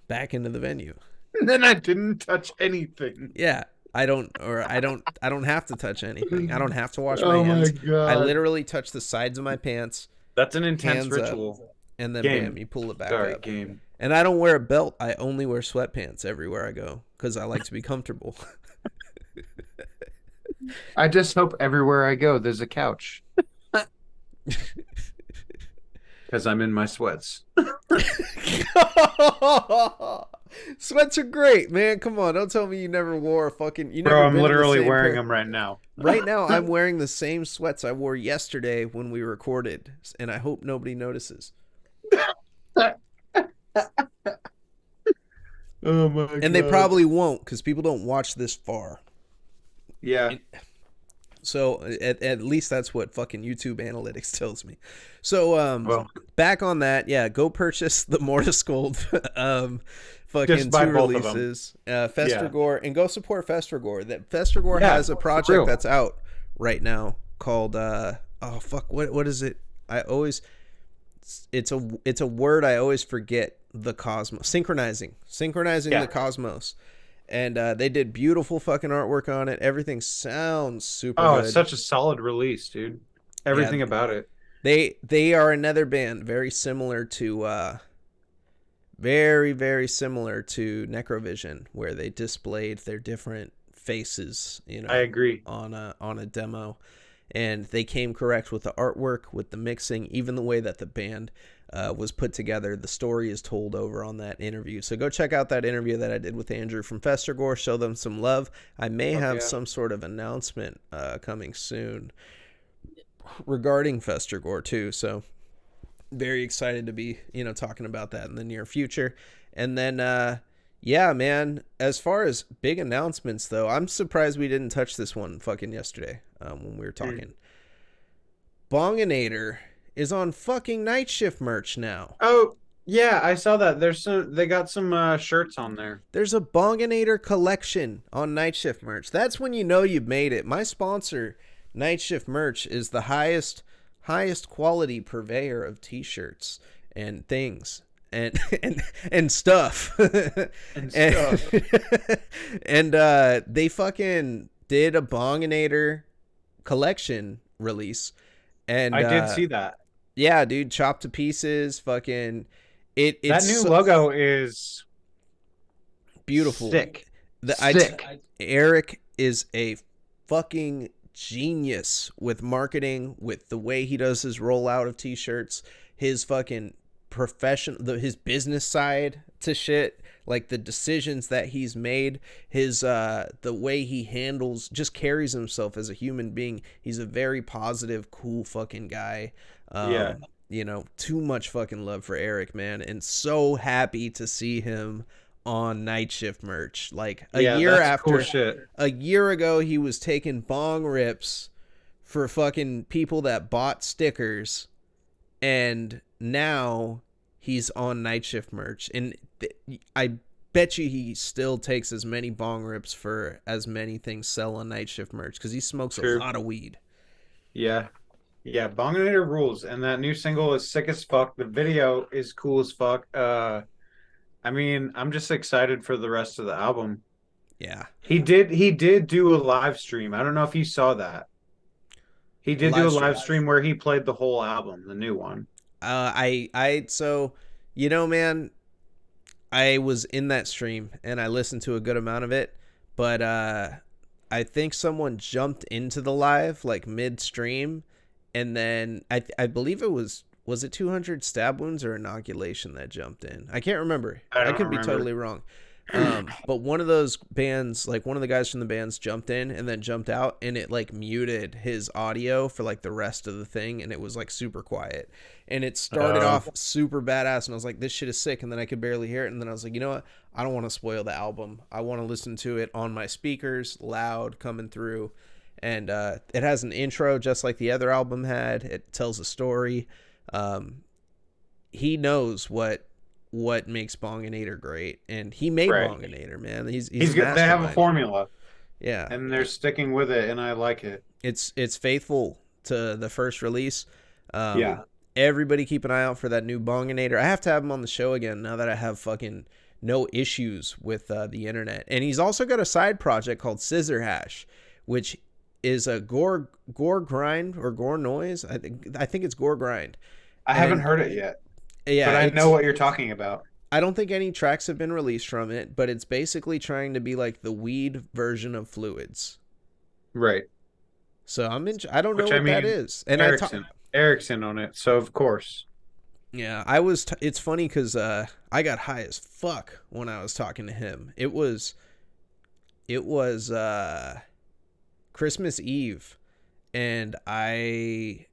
back into the venue. And then I didn't touch anything. Yeah. I don't have to touch anything. I don't have to wash my Oh hands. my God. I literally touch the sides of my pants. That's an intense Hands up. ritual. And then Game. bam, you pull it back Sorry, up. game. And I don't wear a belt. I only wear sweatpants everywhere I go because I like to be comfortable. I just hope everywhere I go there's a couch. Because I'm in my sweats. Sweats are great, man. Come on, don't tell me you never wore a fucking. You never Bro, I'm been in the literally same wearing pair. them right now. Right now, I'm wearing the same sweats I wore yesterday when we recorded, and I hope nobody notices. Oh my God. And they probably won't because people don't watch this far. Yeah. So at least that's what fucking YouTube analytics tells me. So Well, back on that, yeah, go purchase the Mortis Gold fucking Just buy two both of them. releases, Festragore, and go support Festragore. That Festragore Yeah, has a for project real. that's out right now called oh fuck, what is it? I always it's a word I always forget. The cosmos, synchronizing Yeah. the cosmos. And they did beautiful fucking artwork on it. Everything sounds super Oh, good. it's such a solid release, dude. Everything about it. They are another band very similar to very similar to Necrovision, where they displayed their different faces, you know, I agree. on a demo. And they came correct with the artwork, with the mixing, even the way that the band was put together. The story is told over on that interview. So go check out that interview that I did with Andrew from Festragore. Show them some love. I may have some sort of announcement coming soon regarding Festragore too. So very excited to be, talking about that in the near future. And then, yeah, man, as far as big announcements, though, I'm surprised we didn't touch this one fucking yesterday when we were talking. Bonginator is on fucking Night Shift merch now. Oh, yeah, I saw that. They got some shirts on there. There's a Bonginator collection on Night Shift merch. That's when you know you've made it. My sponsor, Night Shift merch, is the highest quality purveyor of t-shirts and things and stuff. And stuff. And they fucking did a Bonginator collection release, and I did see that. Yeah, dude, chopped to pieces. Fucking it's That new logo is beautiful. Sick. Eric is a fucking genius with marketing, with the way he does his rollout of t-shirts, his fucking his business side to shit, like the decisions that he's made, his the way he just carries himself as a human being. He's a very positive, cool fucking guy. Yeah. Too much fucking love for Eric, man, and so happy to see him on Night Shift merch. Like a year ago, he was taking bong rips for fucking people that bought stickers, and now he's on Night Shift merch. And I bet you he still takes as many bong rips for as many things sell on Night Shift merch, because he smokes a lot of weed. Yeah. Yeah, Bonginator rules, and that new single is sick as fuck. The video is cool as fuck. I mean, I'm just excited for the rest of the album. Yeah, He did do a live stream. I don't know if you saw that. He a did do live a live stream. stream where he played the whole album, the new one. So, you know, man, I was in that stream and I listened to a good amount of it, but I think someone jumped into the live like midstream, and then I believe was it 200 stab wounds or inoculation that jumped in. I can't remember. I I don't could be remember. totally wrong. But one of those bands, like one of the guys from the bands, jumped in and then jumped out, and it like muted his audio for like the rest of the thing, and it was like super quiet. And it started Uh, off super badass, and I was like, "This shit is sick." And then I could barely hear it, and then I was like, "You know what? I don't want to spoil the album. I want to listen to it on my speakers, loud, coming through." And it has an intro just like the other album had. It tells a story. Um, he knows what makes Bonginator great, and he made right. Bonginator, man. He's a He's good. They have a mastermind. formula, Yeah, and they're sticking with it, and I like it. it's faithful to the first release. Um, Yeah. everybody keep an eye out for that new Bonginator. I have to have him on the show again now that I have fucking no issues with the internet. And he's also got a side project called Scissor Hash, which is a gore grind or gore noise. I think it's gore grind. I haven't And heard it yet, but yeah, I know it's what you're talking about. I don't think any tracks have been released from it, but it's basically trying to be like the weed version of Fluids. Right. So I don't know Which I what that mean, is. And Erickson on it, so of course. yeah, it's funny cuz I got high as fuck when I was talking to him. It was Christmas Eve, and I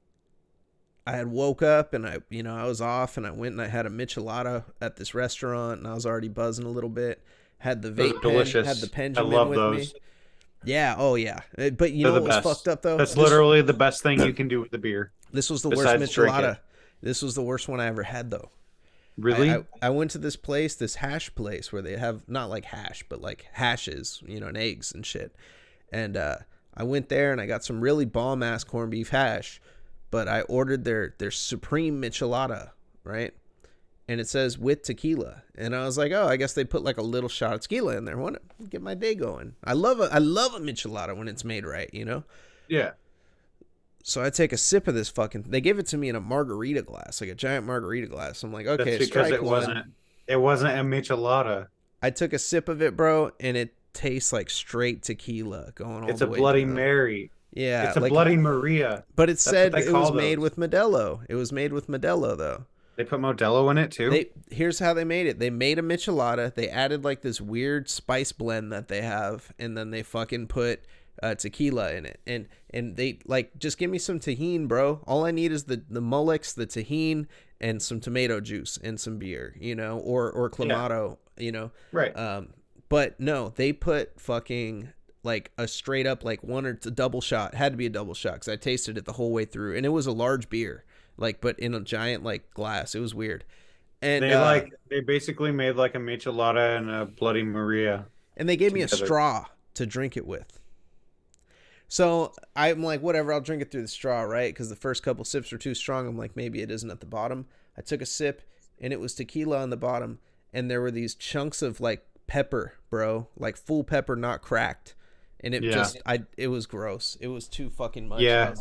had woke up, and I was off, and I went and I had a michelada at this restaurant, and I was already buzzing a little bit. Had the Those are vape pen, had the delicious. I Benjamin love with me. those. Yeah, oh yeah. But you They're know the what was fucked best. up though? That's literally the best thing you can do with the beer, This was the worst besides drink it. michelada. This was the worst one I ever had though. I, Really? I I went to this place, this hash place where they have not like hash, but like hashes, and eggs and shit. And I went there and I got some really bomb ass corned beef hash, but I ordered their supreme michelada, right? And it says with tequila, and I was like, oh, I guess they put like a little shot of tequila in there. Want to get my day going? I love a michelada when it's made right. Yeah. So I take a sip of this fucking. They gave it to me in a margarita glass, like a giant margarita glass. I'm like, That's okay, because strike it one. wasn't a michelada. I took a sip of it, bro, and it tastes like straight tequila going all It's the a way Bloody down. Mary. Yeah, It's a like, Bloody Maria. but it That's what said they it was call made those. with Modelo. It was made with Modelo, though. They put Modelo in it too. They Here's how they made it. They made a michelada. They added like this weird spice blend that they have, and then they fucking put tequila in it. And they like just give me some tahine, bro. All I need is the Molex, the tahine, and some tomato juice and some beer, or Yeah. clamato, Right. But no, they put fucking like a straight up like one or a double shot. It had to be a double shot because I tasted it the whole way through, and it was a large beer, like but in a giant like glass. It was weird, and They basically made like a michelada and a Bloody Maria and they gave me a together. straw to drink it with. So I'm like, whatever, I'll drink it through the straw, right? Because the first couple sips were too strong. I'm like, maybe it isn't at the bottom. I took a sip, and it was tequila on the bottom, and there were these chunks of like pepper, bro, like full pepper, not cracked, and Yeah. it was gross. It was too fucking much. Yeah.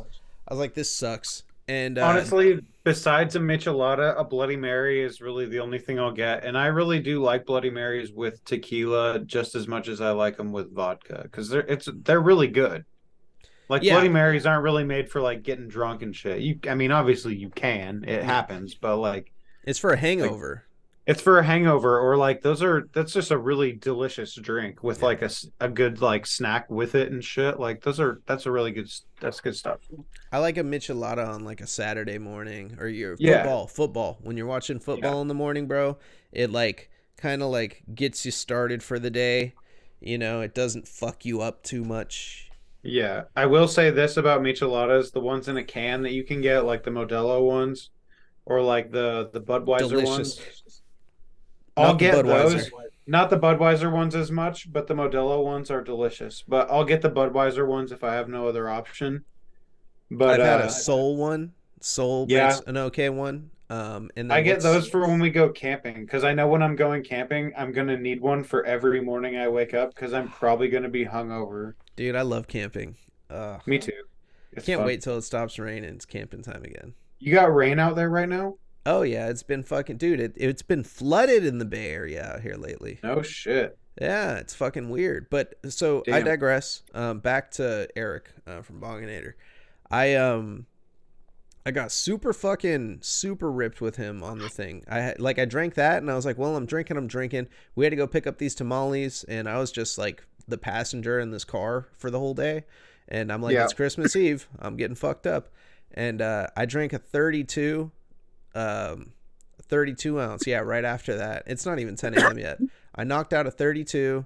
I was like, this sucks. And Honestly, besides a michelada, a Bloody Mary is really the only thing I'll get. And I really do like Bloody Marys with tequila just as much as I like them with vodka because they're really good. Like yeah, Bloody Marys aren't really made for like getting drunk and shit. I mean, obviously you can, it happens, but it's for a like hangover. it's for a hangover or like that's just a really delicious drink with Yeah. like a good like snack with it and shit. Like that's a really good that's good stuff. I like a michelada on like a Saturday morning or your Yeah. football. When you're watching Yeah. football in the morning, bro, it like kind of like gets you started for the day. It doesn't fuck you up too much. Yeah. I will say this about micheladas, the ones in a can that you can get, like the Modelo ones or like the Budweiser Delicious. ones. I'll Not the get Budweiser. those. Not the Budweiser ones as much, but the Modelo ones are delicious. But I'll get the Budweiser ones if I have no other option. But I've had a Soul one. Soul makes yeah, an okay one. And I then get what's those for when we go camping because I know when I'm going camping, I'm gonna need one for every morning I wake up because I'm probably gonna be hungover. dude? I love camping. Me too. It's Can't fun. wait till it stops raining. It's camping time again. You got rain out there right now? Oh yeah, it's been fucking dude. It's been flooded in the Bay Area out here lately. No shit. Yeah, it's fucking weird. But so I Damn. digress. Back to Eric from Bonginator. I I got super ripped with him on the thing. I drank that and I was like, well, I'm drinking. We had to go pick up these tamales and I was just like the passenger in this car for the whole day. And I'm like, Yeah. it's Christmas Eve. I'm getting fucked up. And I drank a 32 ounce. Yeah, right after that. It's not even 10 a.m. yet. I knocked out a 32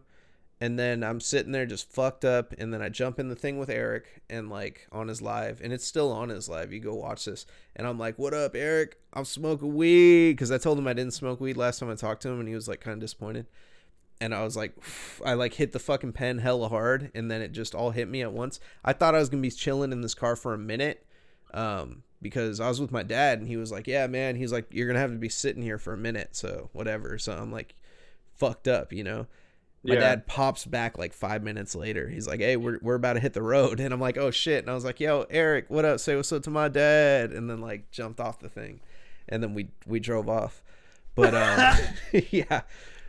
and then I'm sitting there just fucked up and then I jump in the thing with Eric and like on his live and it's still on his live. You go watch this and I'm like, what up, Eric? I'm smoking weed because I told him I didn't smoke weed last time I talked to him and he was like kind of disappointed. And I was like, I like hit the fucking pen hella hard and then it just all hit me at once. I thought I was gonna be chilling in this car for a minute, because I was with my dad and he was like, yeah man, he's like, you're gonna have to be sitting here for a minute, so whatever. So I'm like fucked up, you know. My Yeah. dad pops back like 5 minutes later. He's like, hey, we're about to hit the road. And I'm like, oh shit. And I was like, yo, Eric, what up? Say what's up to my dad. And then like jumped off the thing. And then we drove off. But yeah.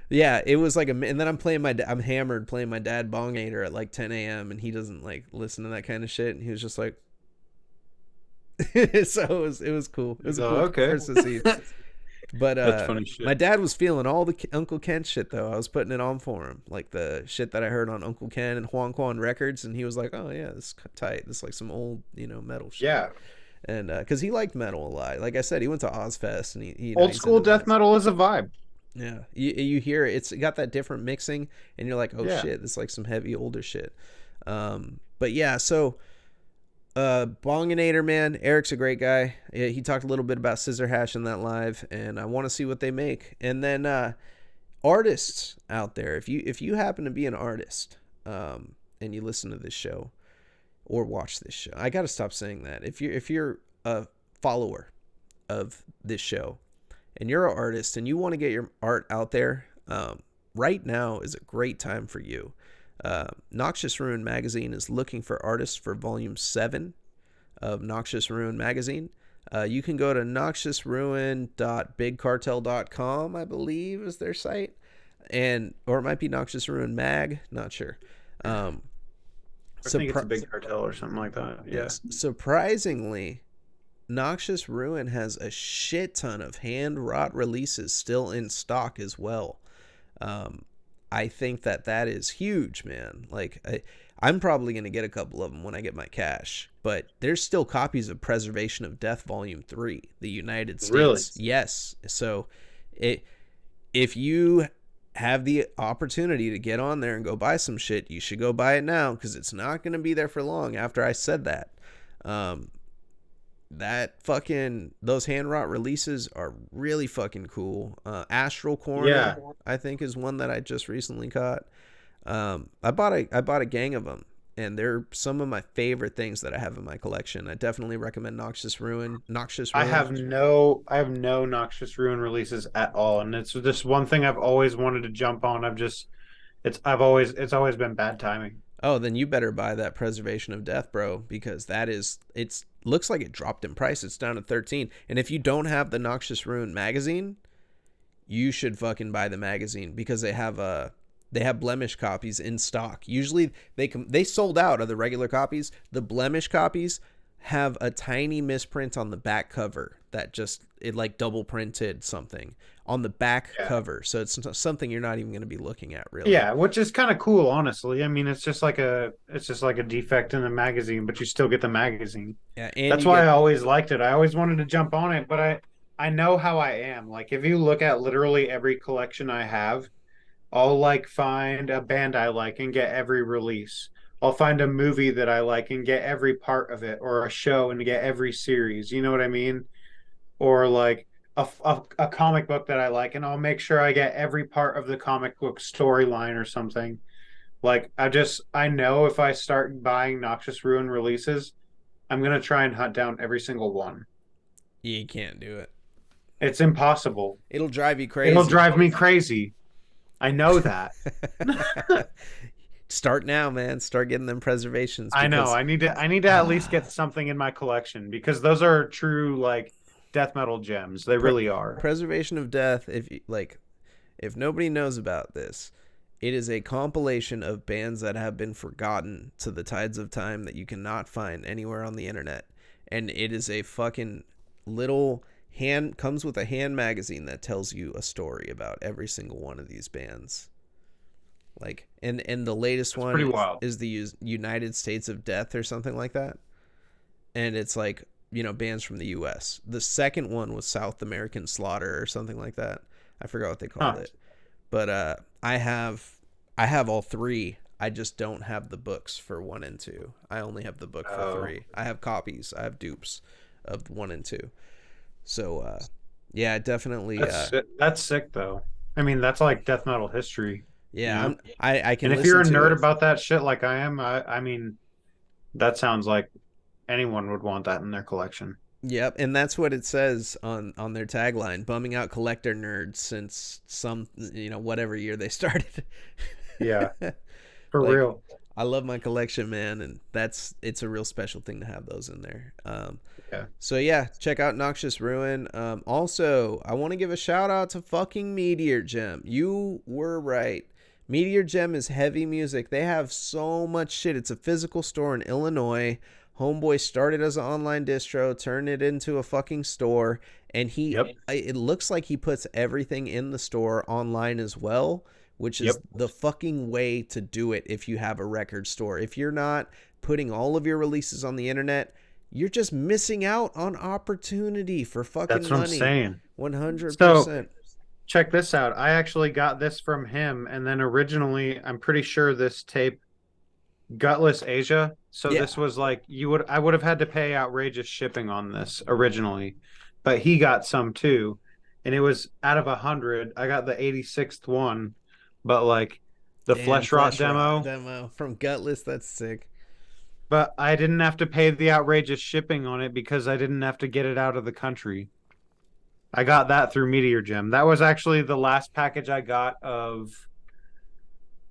Yeah, it was like and then I'm hammered playing my dad Bongator at like 10 a.m. and he doesn't like listen to that kind of shit. And he was just like, so it was cool. It was a Oh, cool okay. Christmas Eve. But That's funny my shit. dad was feeling all the Uncle Ken shit though. I was putting it on for him, like the shit that I heard on Uncle Ken and Huang Quan records, and he was like, "Oh yeah, this is tight. This is like some old, metal shit." Yeah. And because he liked metal a lot, like I said, he went to Ozfest and Old he's school into death that. metal is a vibe. Yeah, you hear it. It's got that different mixing, and you're like, "Oh Yeah. shit, this is like some heavy older shit." But yeah, so Bonginator, man, Eric's a great guy. He talked a little bit about Scissor Hash in that live, and I want to see what they make. And then artists out there, if you happen to be an artist, and you listen to this show or watch this show, I got to stop saying that. If you're a follower of this show and you're an artist and you want to get your art out there, right now is a great time for you. Noxious Ruin magazine is looking for artists for volume 7 of Noxious Ruin magazine. You can go to noxiousruin.bigcartel.com, I believe is their site, or it might be Noxious Ruin Mag, not sure. Um, I think it's a big cartel or something like that. Yeah. yes, surprisingly, Noxious Ruin has a shit ton of hand wrought releases still in stock as well. Um, I think that is huge, man. Like I'm probably gonna get a couple of them when I get my cash. But there's still copies of Preservation of Death Volume 3, the United Really? States. Yes. So if you have the opportunity to get on there and go buy some shit, you should go buy it now because it's not gonna be there for long after I said that. Um, that fucking those hand wrought releases are really fucking cool. Astral Corner, Yeah. I think, is one that I just recently caught. I bought a gang of them, and they're some of my favorite things that I have in my collection. I definitely recommend Noxious Ruin. Noxious I Ruin. have no Noxious Ruin releases at all. And it's just one thing I've always wanted to jump on. It's always been bad timing. Oh, then you better buy that Preservation of Death, bro, because it's looks like it dropped in price. It's down to 13. And if you don't have the Noxious Ruin magazine, you should fucking buy the magazine because they have blemish copies in stock. Usually they sold out of the regular copies. The blemish copies have a tiny misprint on the back cover that just it like double printed something on the back Yeah. cover. So it's something you're not even going to be looking at really. Yeah, which is kind of cool, honestly. I mean, it's just like a defect in the magazine, but you still get the magazine. Yeah, and That's you why I get always liked it. I always wanted to jump on it, but I know how I am. Like if you look at literally every collection I have, I'll like find a band I like and get every release. I'll find a movie that I like and get every part of it, or a show and get every series. You know what I mean? Or like a comic book that I like, and I'll make sure I get every part of the comic book storyline or something. Like I know if I start buying Noxious Ruin releases, I'm gonna try and hunt down every single one. You can't do it. It's impossible. It'll drive you It'll crazy. drive me crazy. I know that. Start now, man. Start getting them preservations I know. because I need to at least get something in my collection because those are true like death metal gems. They pre- really are. preservation of death. If nobody knows about this, it is a compilation of bands that have been forgotten to the tides of time that you cannot find anywhere on the internet, and it is a fucking little hand comes with a hand magazine that tells you a story about every single one of these bands. Like, and the latest It's one pretty wild. is the United States of Death or something like that, and it's like, bands from the U.S. The second one was South American Slaughter or something like that. I forgot what they called Huh. it, but I have all three. I just don't have the books for one and two. I only have the book for Oh, three. I have copies. I have dupes of one and two. So yeah, definitely. that's sick though. I mean, that's like death metal history, you Yeah, know. I And can if you're listen a to nerd it. about that shit like I am, I mean, that sounds like anyone would want that in their collection. Yep, and that's what it says on their tagline: "Bumming out collector nerds since some whatever year they started." Yeah, for Like, real. I love my collection, man, and it's a real special thing to have those in there. Yeah. So yeah, check out Noxious Ruin. Also, I want to give a shout out to fucking Meteor Gem. You were right. Meteor Gem is heavy music. They have so much shit. It's a physical store in Illinois. Homeboy started as an online distro, turned it into a fucking store, and Yep. it looks like he puts everything in the store online as well, which is Yep. the fucking way to do it if you have a record store. If you're not putting all of your releases on the internet, you're just missing out on opportunity for fucking That's what I'm money. saying. So 100%. check this out. I actually got this from him, and then originally, I'm pretty sure this tape Gutless Asia. So Yeah. this was like I would have had to pay outrageous shipping on this originally, but he got some too, and it was out of 100. I got the 86th one, but like the Damn, Flesh Rot Flesh Rot demo, demo from Gutless. That's sick. but I didn't have to pay the outrageous shipping on it because I didn't have to get it out of the country. I got that through Meteor Gem. That was actually the last package I got of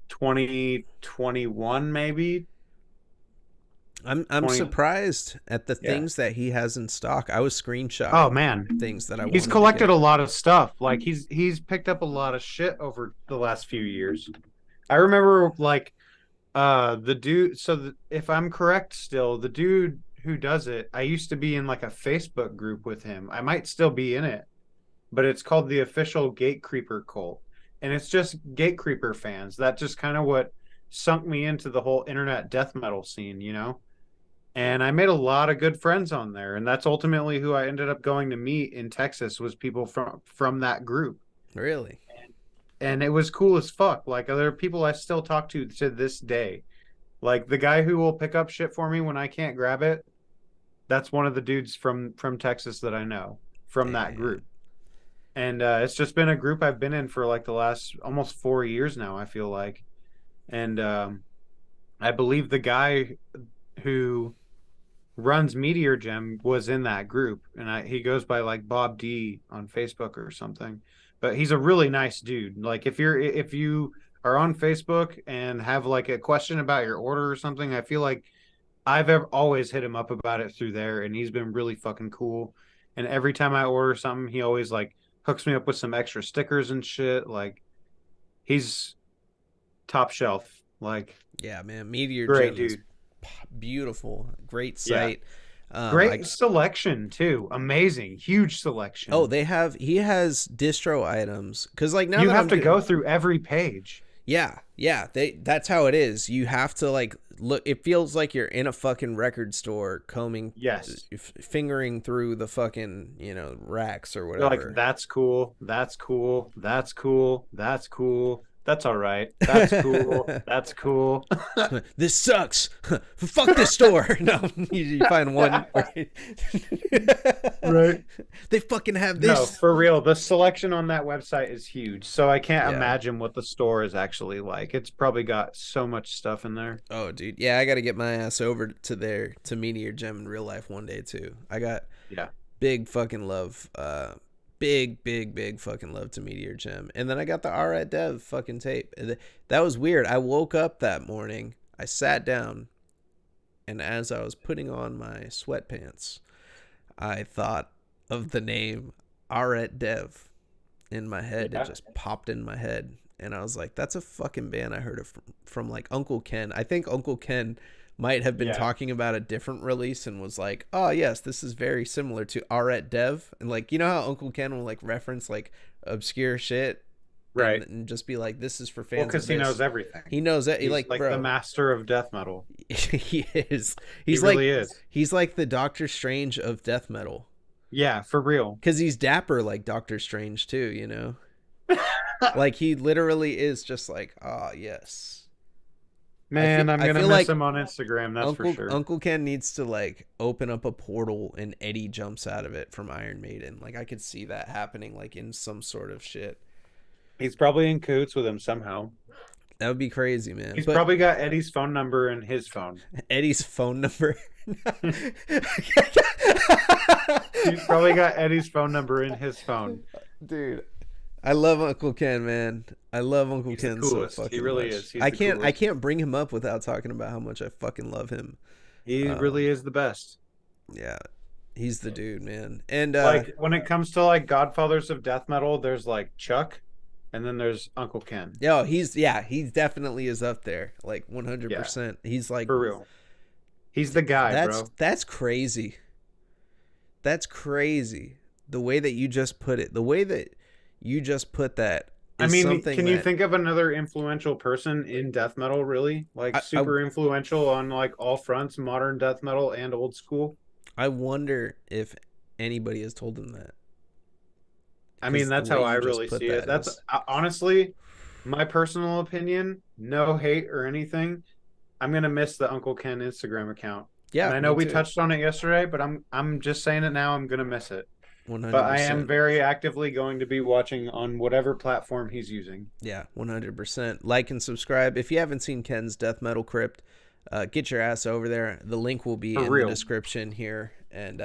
2021, maybe I'm 20. surprised at the Yeah. things that he has in stock. I was Oh screenshotting man, things that I he's wanted to collected get. a lot of stuff. Like he's picked up a lot of shit over the last few years. I remember like the dude. So if I'm correct, still the dude who does it, I used to be in like a Facebook group with him. I might still be in it, but it's called the Official Gatecreeper Cult, and it's just Gatecreeper fans. That just kind of what sunk me into the whole internet death metal scene, you know. And I made a lot of good friends on there, and that's ultimately who I ended up going to meet in Texas was people from that group. Really? And it was cool as fuck. Like there are people I still talk to this day. Like the guy who will pick up shit for me when I can't grab it, that's one of the dudes from Texas that I know from that Damn. group. And it's just been a group I've been in for like the last almost 4 years now, I feel like. And I believe the guy who runs Meteor Gem was in that group, and he goes by like Bob D on Facebook or something. But he's a really nice dude. Like if you are on Facebook and have like a question about your order or something, I feel like always hit him up about it through there, and he's been really fucking cool. And every time I order something, he always like hooks me up with some extra stickers and shit. Like he's top shelf. Like Yeah, man. Meteor great Gem is dude. beautiful. Great Yeah. site. I Great selection too. Amazing. Huge Oh, selection. he has distro items cuz like now You that have I'm to go doing. through every page. Yeah, that's how it is. You have to like look. It feels like you're in a fucking record store, combing, Yes. fingering through the fucking racks or You're like, whatever. that's cool. That's cool. That's cool. That's cool. That's all right. That's cool. That's cool. This sucks. Fuck this store. No, you find one where Right. they fucking have No, this. for real. The selection on that website is huge. So I can't Yeah. imagine what the store is actually like. It's probably got so much stuff in there. Oh, dude. Yeah, I got to get my ass over to there to Meteor Gem in real life one day too. I got Yeah. big fucking love. Big fucking love to Meteor Gem. And then I got the R at Dev fucking tape. That was weird. I woke up that morning. I sat down, and as I was putting on my sweatpants, I thought of the name Aret Dev in my head. It Yeah. just popped in my head. And I was like, that's a fucking band I heard of from like Uncle Ken. I think Uncle Ken might have been Yeah. talking about a different release and was like, oh, yes, this is very similar to Aret Dev. And like, you know how Uncle Ken will like reference like obscure shit Right. and just be like, this is for Well, fans of because he this. knows everything. He knows that. He He's like, like the bro, master of death metal. he is. He He's like, really is. he's like the Doctor Strange of death metal. Yeah, for real. Because he's dapper like Doctor Strange too, you know? Like he literally is just like, ah, yes. Man, I'm I gonna feel miss like him on Instagram, that's for sure. Uncle Ken needs to like open up a portal and Eddie jumps out of it from Iron Maiden. Like I could see that happening like in some sort of shit. He's probably in cahoots with him somehow. That would be crazy, man. He's But probably got Eddie's phone number in his phone. Eddie's phone number. He's probably got Eddie's phone number in his phone. Dude, I love Uncle Ken, man. I love Uncle He's the Ken so coolest. fucking He really much. is. He's I the can't coolest. bring him up without talking about how much I fucking love him. He really is the best. Yeah. He's the dude, man. And Like when it comes to like godfathers of death metal, there's like Chuck, and then there's Uncle Ken. yo, he definitely is up there. Like Yeah, 100%. He's like for real. He's the guy, bro. that's crazy. That's crazy. The way that you just put it. The way that you just put that I is mean, something can you that think of another influential person in death metal, really? Like I super influential on like all fronts, modern death metal and old school? I wonder if anybody has told him that. I mean, Because the that's how way I you just really put see it. that That's is honestly my personal opinion. No hate or anything. I'm gonna miss the Uncle Ken Instagram account. And yeah, I know me we too. touched on it yesterday, but I'm just saying it now. I'm gonna miss it. But I am 100%. very actively going to be watching on whatever platform he's using. Yeah, 100%. Like and subscribe. If you haven't seen Ken's Death Metal Crypt, get your ass over there. The link will be For in the real. description here. And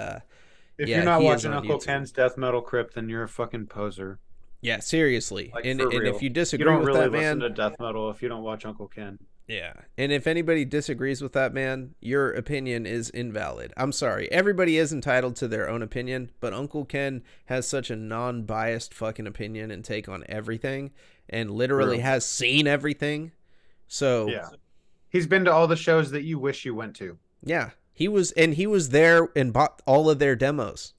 If yeah, you're not he is watching on Uncle YouTube. Ken's Death Metal Crypt, then you're a fucking poser. Yeah, seriously. Like And for and real. if you You disagree don't with really that listen man, to death metal if you don't watch Uncle Ken. yeah. And if anybody disagrees with that man, your opinion is invalid. I'm sorry. Everybody is entitled to their own opinion, but Uncle Ken has such a non-biased fucking opinion and take on everything and literally Real. has seen everything. So, Yeah. He's been to all the shows that you wish you went to. yeah. He was there and bought all of their demos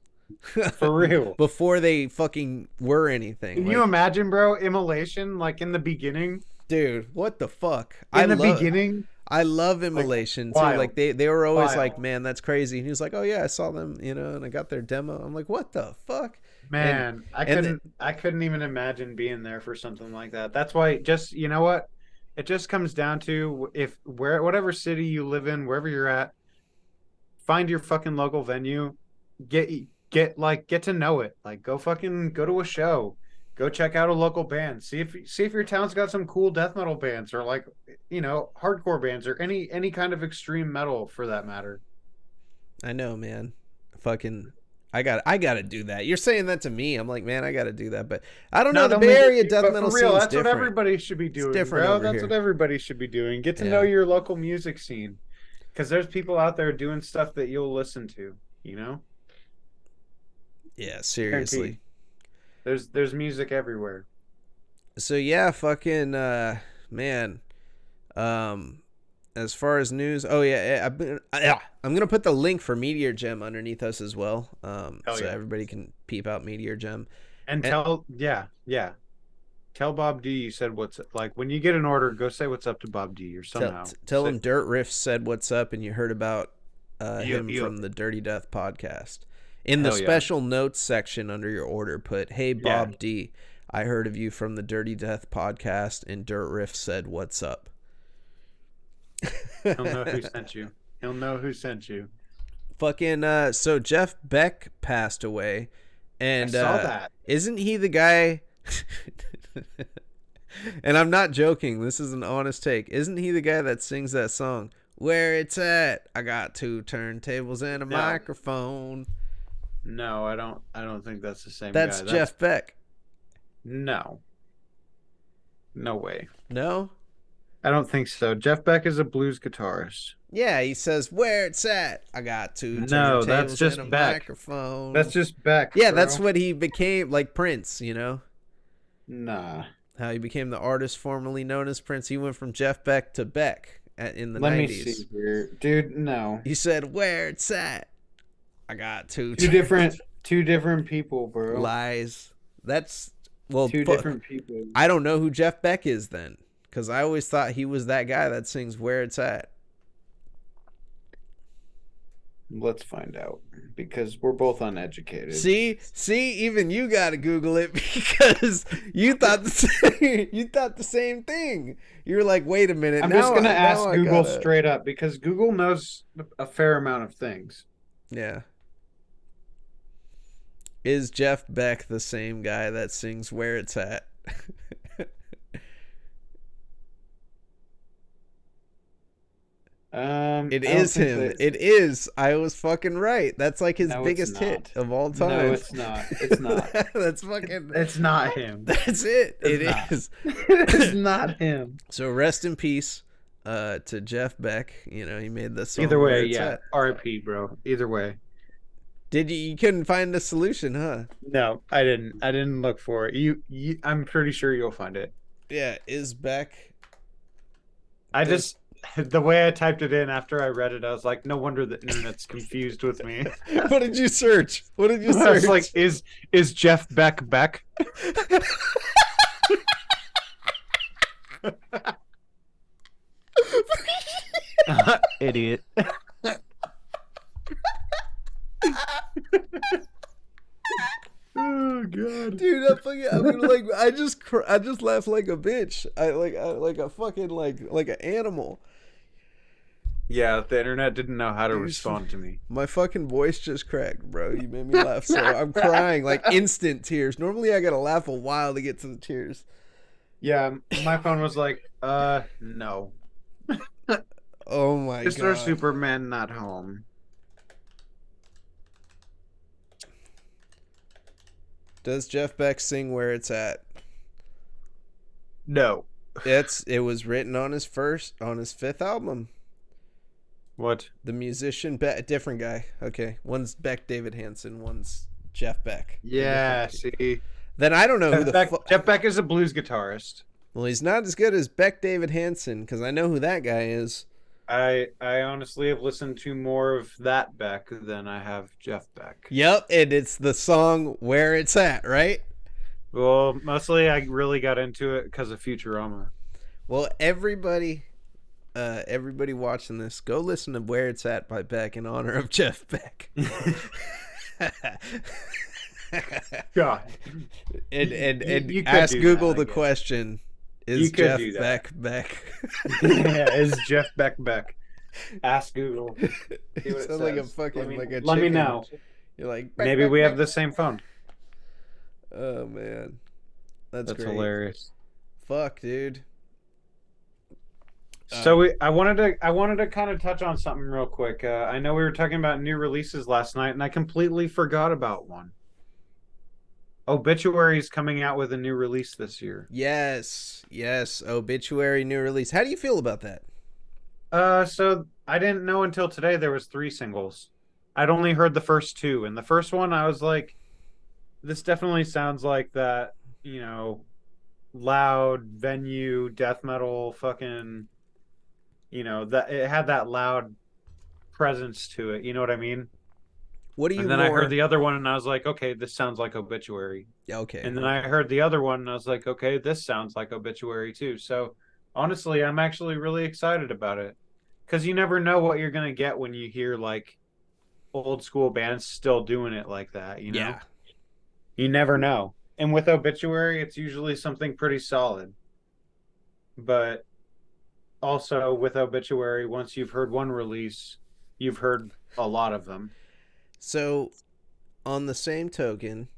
For real. before they fucking were anything. Can Like, you imagine, bro? Immolation, like in the beginning. dude, what the fuck? In the beginning, I love like Immolation too. wild, Like they were always like, wild. man, that's crazy. And he was like, oh yeah, I saw them, you know, and I got their demo. I'm like, what the fuck? Man, And I couldn't even imagine being there for something like that. That's why just you know what? It just comes down to if whatever city you live in, wherever you're at, find your fucking local venue, get get to know it. Like go fucking go to a show. Go check out a local band. See if your town's got some cool death metal bands or like you know, hardcore bands or any kind of extreme metal for that matter. I know, man. Fucking I gotta do that. You're saying that to me. I'm like, man, I gotta do that. But I don't know. Not The only Bay do Area you, death but metal for real, scene's that's what different. everybody should be doing, different bro. over That's here. what everybody should be doing. Get to Yeah. know your local music scene, because there's people out there doing stuff that you'll listen to. You know, Yeah, guaranteed. seriously. There's music everywhere. So yeah, fucking man. Um as far as news, oh yeah, I'm gonna put the link for Meteor Gem underneath us as well, Hell so yeah, everybody can peep out Meteor Gem. and And yeah, tell Bob D you said what's like when you get an order, go say what's up to Bob D or somehow. tell him Dirt Riff said what's up, and you heard about him Yep. from the Dirty Death podcast. In the Hell yeah. special notes section under your order, put, "Hey Yeah. Bob D, I heard of you from the Dirty Death podcast, and Dirt Riff said, "What's up?" He'll know who sent you. He'll know who sent you. Fucking so Jeff Beck passed away, I and saw that. isn't he the guy? And I'm not joking. This is an honest take. Isn't he the guy that sings that song? Where it's at, I got two turntables and a No. microphone. No, I don't think that's the same That's guy. Jeff Beck. No. No way. No? I don't think so. Jeff Beck is a blues guitarist. Yeah, he says, where it's at, I got two No, that's turntables just and a Beck. microphone. That's just Beck. Yeah, bro. that's what he became, like Prince, you know? Nah. How he became the artist formerly known as Prince. He went from Jeff Beck to Beck in the Let 90s. me see here. Dude, no. He said, where it's at, I got two Two different people, bro. lies. That's, well, Two different people. I don't know who Jeff Beck is then, because I always thought he was that guy that sings Where It's At. Let's find out because we're both uneducated. See, even you got to Google it because you thought the same thing. You were like, wait a minute. I'm just gonna ask Google straight up because Google knows a fair amount of things. Yeah. Is Jeff Beck the same guy that sings Where It's At? It is him. It is. I was fucking right. That's like his biggest hit of all time. No, it's not. It's not. That's fucking. It's not him. That's it. It's It's not him. So rest in peace to Jeff Beck. You know, he made this song. Either way, yeah. R.I.P. bro. Either way. You couldn't find a solution, huh? No, I didn't. I didn't look for it. You I'm pretty sure you'll find it. Yeah, is Beck. The way I typed it in after I read it, I was like, no wonder the internet's confused with me. What did you search? What did you search? I was like, is Jeff Beck? Idiot. Oh god, dude! I just laugh like a bitch. I like a fucking like an animal. Yeah, the internet didn't know how to respond to me. My fucking voice just cracked, bro. You made me laugh so I'm crying, like instant tears. Normally I gotta laugh a while to get to the tears. Yeah, my phone was like, no. Oh my god. Mr. Superman not home. Does Jeff Beck sing Where It's At? No. It was written on his fifth album. What? The musician, different guy. Okay, one's Beck David Hansen, one's Jeff Beck. Yeah, see. Then I don't know who Jeff Beck is a blues guitarist. Well, he's not as good as Beck David Hansen because I know who that guy is. I honestly have listened to more of that Beck than I have Jeff Beck. Yep, and it's the song Where It's At, right? Well, mostly I really got into it because of Futurama. Well, everybody watching this, go listen to Where It's At by Beck in honor of Jeff Beck. God. And you ask Google that, the question, is Jeff Beck? Yeah, is Jeff Beck? Ask Google. See what it sounds like a fucking like a Let me chicken. know. You're like, maybe we have the same phone. Oh man. That's great. Hilarious. Fuck, dude. So I wanted to kind of touch on something real quick. I know we were talking about new releases last night, and I completely forgot about one. Obituary's coming out with a new release this year. Yes. Obituary new release. How do you feel about that? So I didn't know until today there was 3 singles. I'd only heard the first 2, and the first one I was like, this definitely sounds like that, you know, loud venue death metal fucking, you know, that it had that loud presence to it, you know what I mean? What do you? And then I heard the other one, and I was like, okay, this sounds like Obituary. Yeah, okay. And then I heard the other one, and I was like, okay, this sounds like Obituary too. So honestly, I'm actually really excited about it because you never know what you're gonna get when you hear like old school bands still doing it like that. You know, yeah. You never know. And with Obituary, it's usually something pretty solid. But also with Obituary, once you've heard one release, you've heard a lot of them. So, on the same token,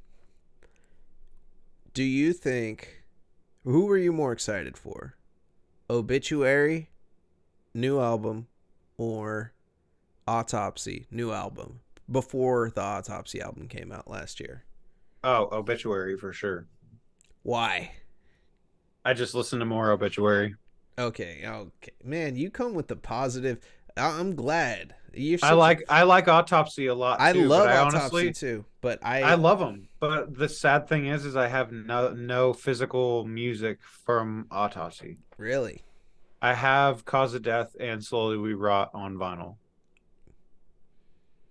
do you think who were you more excited for? Obituary, new album, or Autopsy, new album, before the Autopsy album came out last year? Oh, Obituary for sure. Why? I just listened to more Obituary. Okay, okay. Man, you come with the positive. I'm glad. You're I such a. like I like Autopsy a lot I too, but love I Autopsy honestly too, but I I. love them. But the sad thing is I have no physical music from Autopsy. Really? I have Cause of Death and Slowly We Rot on vinyl.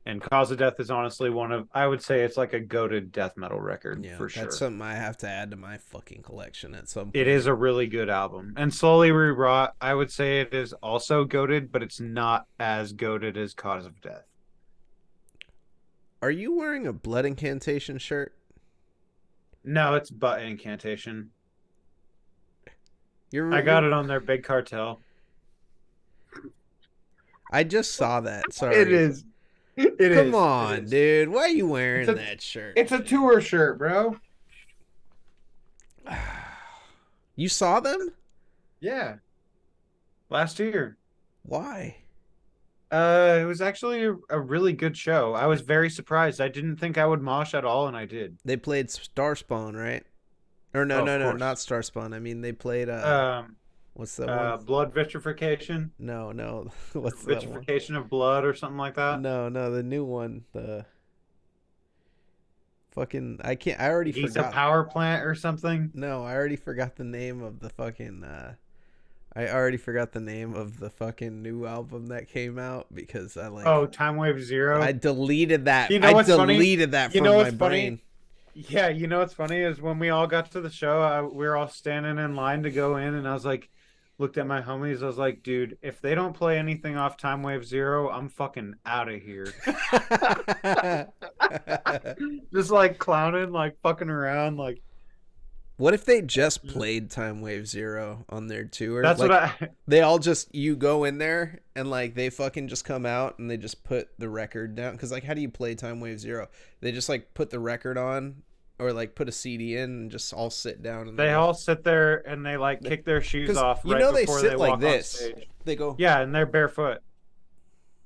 And Cause of Death is honestly one of I would say it's like a goated death metal record Yeah, for that's sure. something I have to add to my fucking collection at some It point. is a really good album. And Slowly We Rot, I would say it is also goated, but it's not as goated as Cause of Death. Are you wearing a Blood Incantation shirt? No, it's Butt Incantation. You're I got you're it on their Big Cartel. I just saw that. It Sorry. is. It Come is. It on, is. dude. Why are you It's wearing a that shirt, it's a man? tour shirt, bro. You saw them? Yeah, last year. Why? It was actually a really good show. I was very surprised. I didn't think I would mosh at all, and I did. They played Starspawn, right? Or no, Oh, of no, no, not course. Starspawn. I mean, they played Um, what's that one? Blood vitrification, No, no. What's that one? vitrification of blood, or something like that. No, no, the new one. The fucking I can't. I already He's a forgot. power plant or something. No, I already forgot the name of the fucking. I already forgot the name of the fucking new album that came out because I like Oh, Time Wave I Zero. deleted that. You know I what's funny? deleted that You from know my what's funny? brain. Yeah, you know what's funny is when we all got to the show, we were all standing in line to go in, and I was like, looked at my homies. I was like, dude, if they don't play anything off Time Wave Zero, I'm fucking out of here. Just like clowning, like fucking around, like What if they just played Time Wave Zero on their tour? that's what Like I. they all just you go in there and like they fucking just come out and they just put the record down because like how do you play Time Wave Zero? They just like put the record on or like put a CD in and just all sit down and they They go all sit there and they like kick their shoes because off you right know they before they sit like walk on this. stage. They go, Yeah, and they're barefoot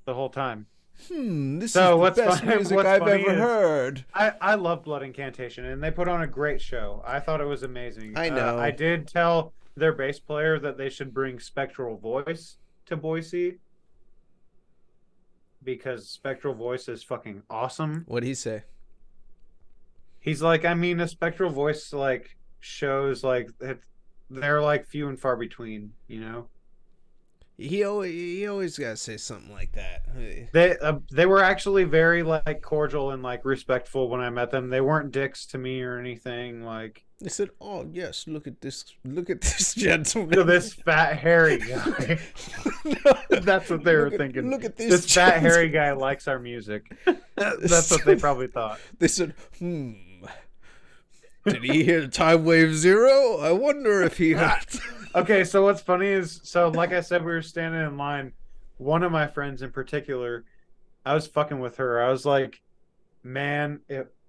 the whole time. this is So the what's best funny? music What's I've funny ever is heard. I love Blood Incantation, and they put on a great show. I thought it was amazing. I I know. did tell their bass player that they should bring Spectral Voice to Boise because Spectral Voice is fucking awesome. What'd he say? He's like, I mean, a Spectral Voice like shows like they're like few and far between, you know. He always gotta say something like that. They were actually very like cordial and like respectful when I met them. They weren't dicks to me or anything. Like They said, "Oh yes, look at this to gentleman." this fat hairy guy. No, That's what they were thinking. look at This this fat gentleman. hairy guy likes our music. That's what they probably thought. They said, did he hear Time Wave Zero? I wonder if he heard. Okay, so what's funny is so like I said, we were standing in line. One of my friends in particular, I was fucking with her. I was like, man,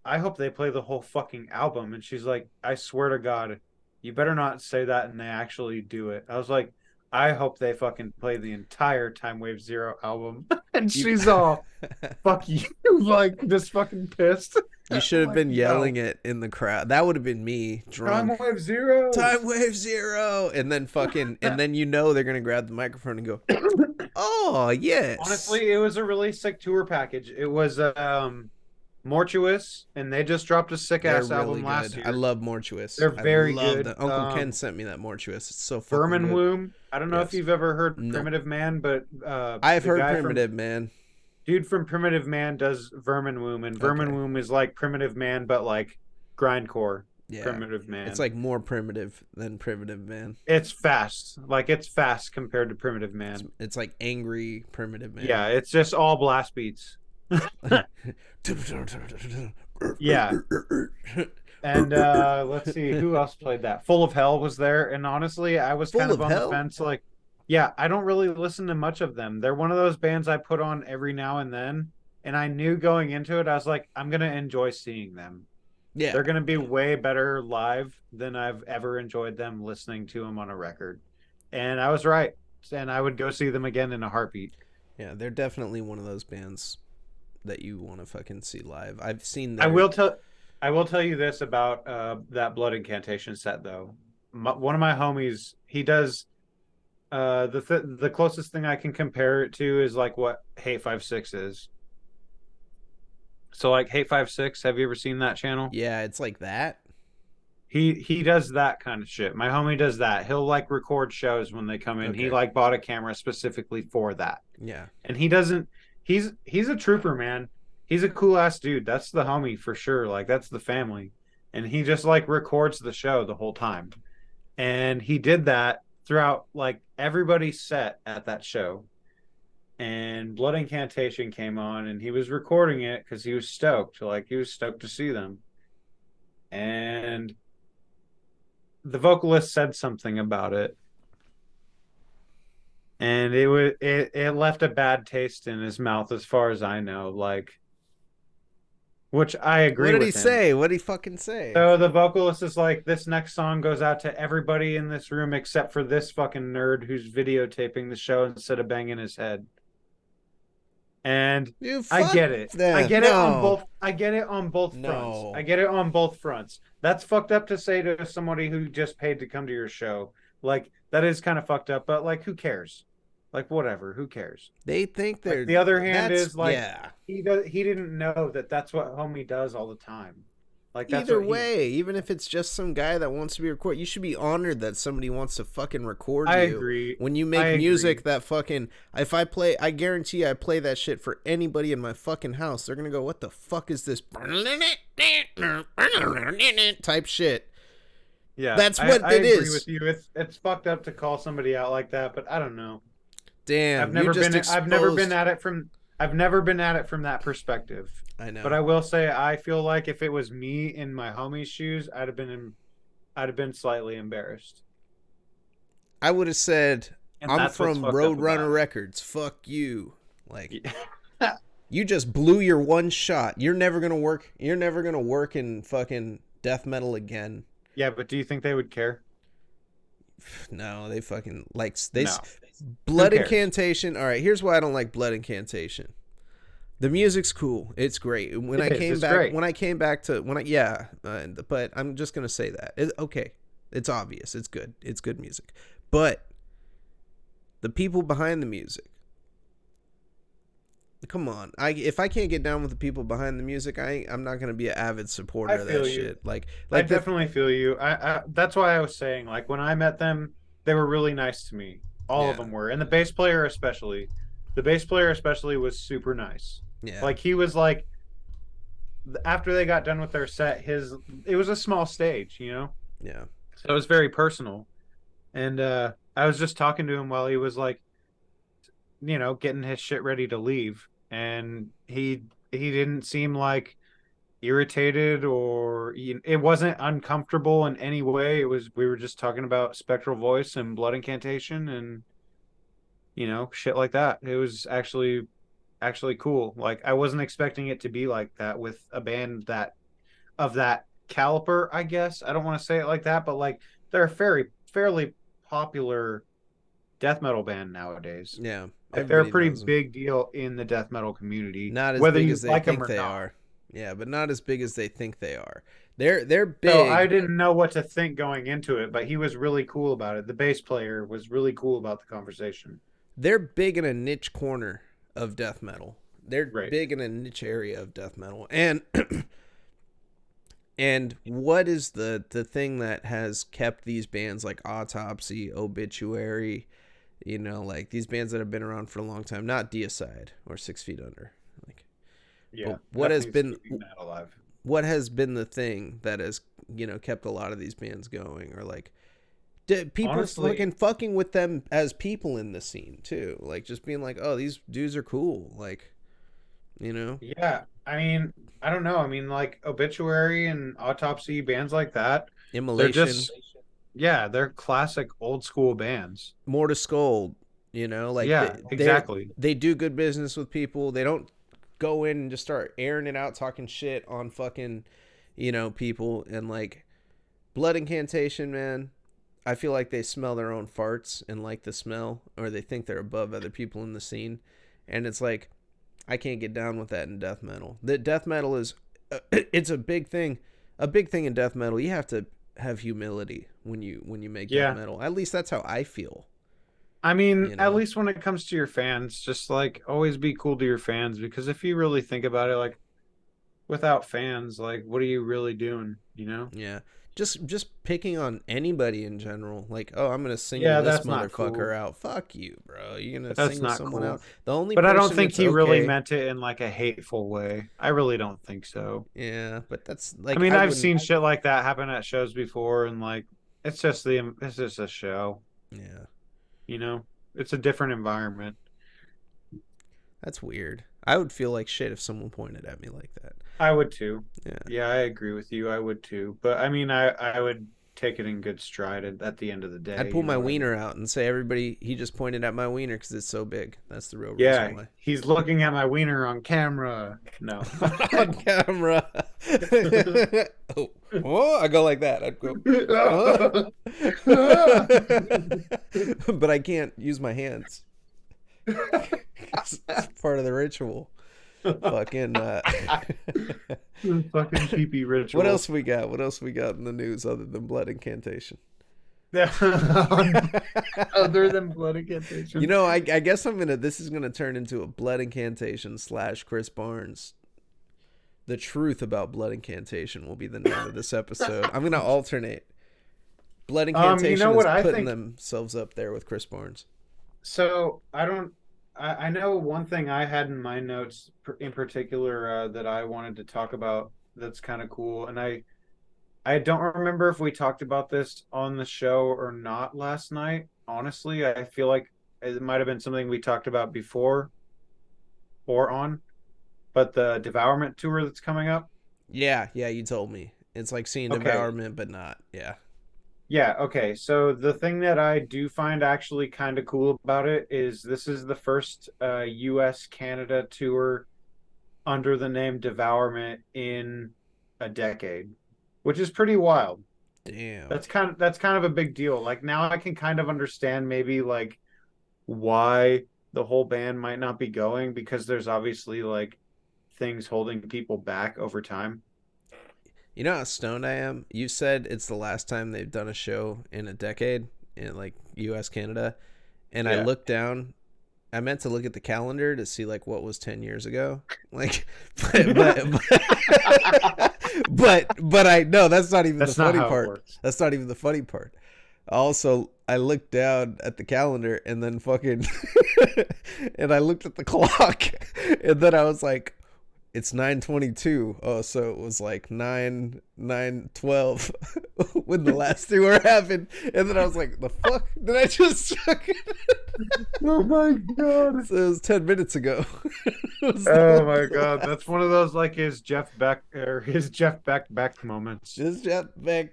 I hope they play the whole fucking album. And she's like, I swear to God, you better not say that and they actually do it. I was like, I hope they fucking play the entire Time Wave Zero album. And You, she's all, fuck you, like just fucking pissed. you should I'm have like, been yelling no. it in the crowd. That would have been me Time drunk. Wave Zero. Time Wave Zero, and then fucking, and then you know they're gonna grab the microphone and go, "Oh yes." Honestly, it was a really sick tour package. It was Mortuous, and they just dropped a sick They're ass really album last good. I year. love Mortuous. They're I very love good. that. Uncle Ken sent me that Mortuous. It's so fucking Vermin good. Womb. I don't know if Yes. you've ever heard No. Primitive Man, but I've the heard guy from Primitive Man. dude from Primitive Man does Vermin Womb, and Vermin Okay. Womb is like Primitive Man, but like grindcore Yeah. Primitive Man. It's like more primitive than Primitive Man. It's fast, like it's fast compared to Primitive Man. It's like angry Primitive Man. Yeah, it's just all blast beats. Yeah. And let's see who else played that. Full of Hell was there, and honestly, I was kind Full of of on the Hell? fence. Like, yeah, I don't really listen to much of them. They're one of those bands I put on every now and then, and I knew going into it, I was like, I'm gonna enjoy seeing them. Yeah. They're gonna be way better live than I've ever enjoyed them listening to them on a record. And I was right, and I would go see them again in a heartbeat. Yeah, they're definitely one of those bands that you want to fucking see live. I've seen I their will tell I will tell you this about that Blood Incantation set though. One of my homies, he does the closest thing I can compare it to is like what Hate 56 is. So like Hate 56, have you ever seen that channel? yeah, it's like that. He does that kind of shit. My homie does that. He'll like record shows when they come in. He Okay. like bought a camera specifically for that. Yeah. And he doesn't he's a trooper, man. He's a cool ass dude. That's the homie for sure. Like that's the family. And he just like records the show the whole time. And he did that throughout like everybody's set at that show. And Blood Incantation came on and he was recording it because he was stoked. Like he was stoked to see them. And the vocalist said something about it. And it left a bad taste in his mouth as far as I know. Like which I What agree did he with him. say? What did he fucking say? So the vocalist is like, this next song goes out to everybody in this room except for this fucking nerd who's videotaping the show instead of banging his head. And You I fuck get it. I them. get it on No. both. I get it on both fronts. I No. get it on both fronts. That's fucked up to say to somebody who just paid to come to your show. Like that is kind of fucked up, but like who cares? Like whatever, who cares? They think Like they're the other hand that's is like yeah. he didn't know that that's what homie does all the time. Like that's Either what he way, even if it's just some guy that wants to be recorded, you should be honored that somebody wants to fucking record I you. agree. When you I make agree. music that fucking if I play I guarantee I play that shit for anybody in my fucking house, they're gonna go, what the fuck is this type shit? Yeah, That's what I it agree is. with you. It's fucked up to call somebody out like that, but I don't know. Damn, you just I've never been exposed. at it from I've never been at it from that perspective. I But know. I will say I feel like if it was me in my homie's shoes, I'd have been slightly embarrassed. I would have said, And I'm that's what's from fucked up about Roadrunner Records. Fuck you. Like, it. you just blew your one shot. You're never gonna work. You're never gonna work in fucking death metal again. Yeah, but do you think they would care? No, they fucking like they No. Who Blood cares? Incantation. All right, here's why I don't like Blood Incantation. The music's cool. It's great. It is. It's great. When I came back to when I yeah, but I'm just gonna say that okay, it's obvious. It's good. It's good music, but the people behind the music. Come on, if I can't get down with the people behind the music, I'm not gonna be an avid supporter I of that feel you. shit. I Like the definitely feel you. That's why I was saying like when I met them, they were really nice to me. All of yeah them were, and the bass player especially. The bass player especially was super nice. yeah Like he was like after they got done with their set, his it was a small stage, you know, yeah so it was very personal. And I was just talking to him while he was like, you know, getting his shit ready to leave, and he didn't seem like irritated or it wasn't uncomfortable in any way. It was we were just talking about spectral voice and blood incantation and you know shit like that. It was actually cool. Like I wasn't expecting it to be like that with a band that of that caliber, I guess. I don't want to say it like that, but like they're a fairly popular death metal band nowadays. yeah. Like they're a Everybody pretty knows them. big deal in the death metal community, Not as whether big you as they like them think or they not. are. Yeah, but not as big as they think they are. They're So I big. didn't know what to think going into it, but he was really cool about it. The bass player was really cool about the conversation. They're big in a niche corner of death metal. They're Right. big in a niche area of death metal. And and what is the thing that has kept these bands like Autopsy, Obituary, you know, like these bands that have been around for a long time, not Deicide or 6 Feet Under. Like Yeah. but what has Definitely been keeping that alive. what has been the thing that has, you know, kept a lot of these bands going, or like people Honestly, fucking with them as people in the scene too, like just being like, oh, these dudes are cool, like, you know. yeah. I mean, I don't know. I mean, like Obituary and Autopsy, bands like that, they're Immolation, just, yeah, they're classic old school bands. more to scold. You know, like Yeah, exactly. they do good business with people. They don't go in and just start airing it out, talking shit on fucking, people. And like Blood Incantation, man, I feel like they smell their own farts and like the smell, or they think they're above other people in the scene. And it's like, I can't get down with that in death metal. The death metal is, it's a big thing. A big thing in death metal. You have to have humility when you make death Yeah. metal. At least that's how I feel. I mean, You at know. least when it comes to your fans, just like always be cool to your fans because if you really think about it, like without fans, like what are you really doing, you know? Yeah. Just picking on anybody in general. Like, oh, I'm gonna single Yeah, this that's not motherfucker cool. out. Fuck you, bro. You're gonna That's single not someone cool. out. The only But I don't person think it's he really okay. meant it in like a hateful way. I really don't think so. Yeah, but that's I like mean, I I've wouldn't. seen shit like that happen at shows before and like it's just a show, Yeah, you know? It's a different environment. that's weird. I would feel like shit if someone pointed at me like that. I would too. Yeah, Yeah, I agree with you. I would too. But I mean, I would take it in good stride at the end of the I'd day. pull You know my what I wiener mean? out and say, everybody, he just pointed at my wiener because it's so big. That's the real reason Yeah, why. he's looking at my wiener on camera. No. On camera. Oh, oh, I go like that. I'd go, oh. But I can't use my hands. It's part of the ritual. Fucking. Fucking pee pee What ritual. else we got? What else we got in the news other than blood incantation? Other than blood incantation. I guess I'm gonna. This is gonna turn into a blood incantation slash Chris Barnes. The truth about blood incantation will be the name of this episode. I'm gonna alternate. Blood You know incantation is what I putting think? themselves up there with Chris Barnes. So I don't. I know one thing I had in my notes in particular that I wanted to talk about that's kind of cool, and I don't remember if we talked about this on the show or not last night. Honestly, I feel like it might have been something we talked about before or on, but the Devourment tour that's coming up. Yeah, yeah, you told me. It's like seeing Okay. devourment, but not. Yeah. Yeah, okay. So the thing that I do find actually kind of cool about it is this is the first US Canada tour under the name Devourment in a decade, which is pretty wild. Damn. That's kind of a big deal. Like now I can kind of understand maybe like why the whole band might not be going because there's obviously like things holding people back over time. You know how stoned I am? You said it's the last time they've done a show in a decade in like US Canada, and I Yeah. looked down. I meant to look at the calendar to see like what was 10 years ago. Like but I no, that's not even the That's not funny how it part. works. That's not even the funny part. Also, I looked down at the calendar and then fucking and I looked at the clock and then I was like, it's 9:22. Oh, so it was like 9:12 when the last two were happened. And then I was like, the fuck did I just fucking Oh my God. so it was 10 minutes ago. It was Oh the my God. last. That's one of those like his Jeff Beck or his Jeff Beck moments. Just jet back.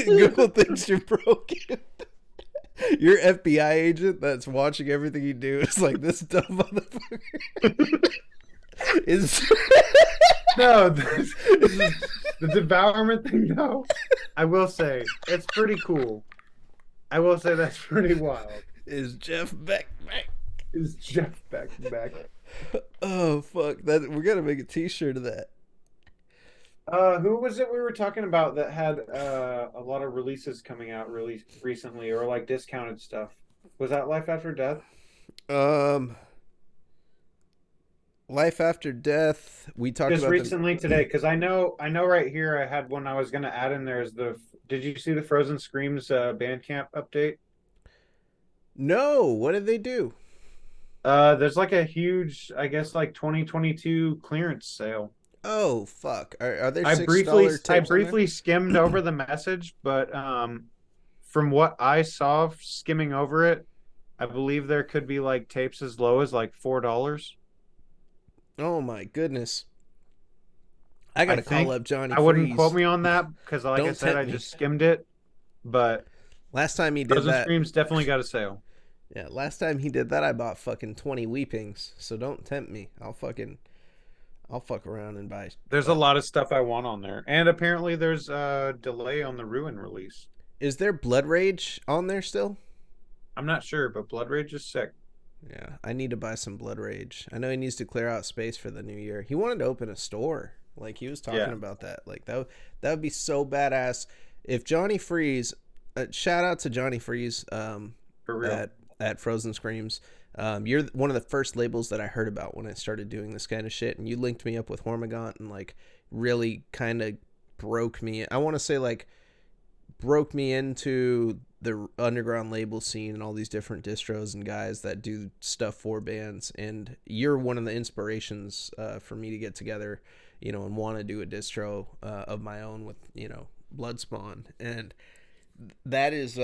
Google thinks you're broken. Your FBI agent that's watching everything you do is like, this dumb motherfucker is. No, this is the devourment thing. No, I will say it's pretty cool. I will say that's pretty wild. Is Jeff back? Is Jeff Beck? Oh fuck! That we're gonna make a T-shirt of that. Who was it we were talking about that had a lot of releases coming out really recently or like discounted stuff? Was that Life After Death? Um, Life After Death. We talked Just about the. recently today, because I know right here I had one I was gonna add in there is the did you see the Frozen Screams Bandcamp update? No, what did they do? There's like a huge, I guess like 2022 clearance sale. Oh fuck! Are there $6 I tapes on there? briefly skimmed over the message, but from what I saw skimming over it, I believe there could be like tapes as low as like $4. Oh my goodness. I I gotta call think. up Johnny I wouldn't quote Freeze. me on that because, like I Don't said, tempt I me. just skimmed it. But Last time he did Frozen that, Screams definitely got a sale. yeah, last time he did that, I bought fucking 20 Weepings. So don't tempt me. I'll fuck around and buy. There's a Uh, lot of stuff I want on there, and apparently there's a delay on the Ruin release. is there Blood Rage on there still? I'm not sure, but Blood Rage is sick. Yeah, I need to buy some Blood Rage. I know he needs to clear out space for the new year. He wanted to open a store. Like he was talking Yeah, about that. Like that would be so badass if Johnny Freeze. Shout out to Johnny Freeze. for real. At Frozen Screams. You're one of the first labels that I heard about when I started doing this kind of shit, and you linked me up with Hormigaunt and like really kind of broke me. I want to say like broke me into the underground label scene and all these different distros and guys that do stuff for bands. And you're one of the inspirations for me to get together, and want to do a distro of my own with Bloodspawn. And that is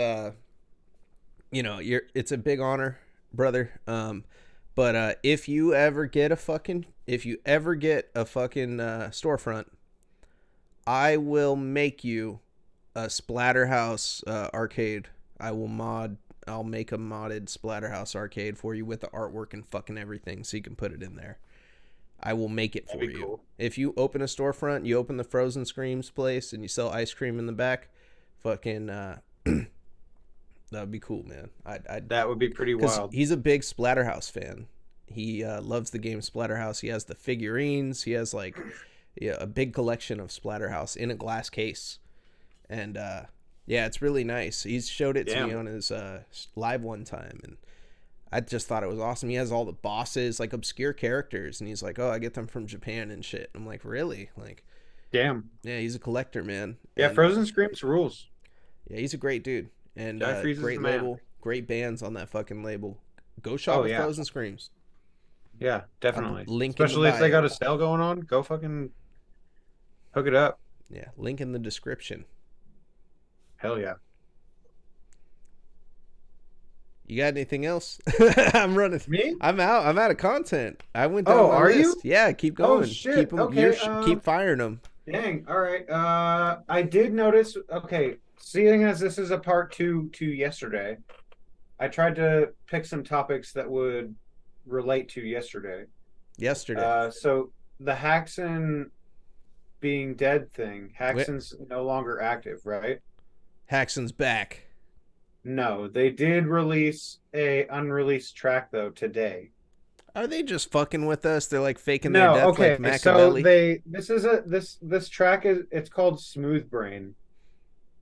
it's a big honor, brother. But if you ever get a fucking storefront, I will make you a Splatterhouse arcade. I'll make a modded Splatterhouse arcade for you with the artwork and fucking everything, so you can put it in there. I will make it That'd for be you. cool. If you open a storefront, you open the Frozen Screams place, and you sell ice cream in the back, fucking that would be cool, man. That would be pretty Because wild. he's a big Splatterhouse fan. He loves the game Splatterhouse. He has the figurines. He has like a big collection of Splatterhouse in a glass case, and yeah, it's really nice. He's showed it to me Damn. on his live one time, and I just thought it was awesome. He has all the bosses, like obscure characters, and he's like, "Oh, I get them from Japan and shit." I'm like, "Really?" Like, Damn. yeah, he's a collector, man, Yeah, and Frozen Screams rules. yeah, he's a great dude, and Guy Freeze is the great man. label, great bands on that fucking label. Go shop Oh with yeah. Frozen Screams. Yeah, I'll definitely. link in the Especially if they got bio. a sale going on, go fucking hook it up. Yeah, link in the description. Hell yeah. You got anything else? I'm running. Me? I'm out. I'm out of content. I went down Oh, my are you? list. Yeah, keep Oh going. Keep shit. them. Okay. Keep firing them. Dang. All right. I did notice. Okay, seeing as this is a part two to yesterday, I tried to pick some topics that would relate to yesterday. Yesterday. So the Haxon being dead thing, Wait, Haxon's no longer active, right? Haxon's back. No, they did release a unreleased track though today. Are they just fucking with us? They're like faking their No, death like okay. So Machiavelli. they this track is it's called Smooth Brain,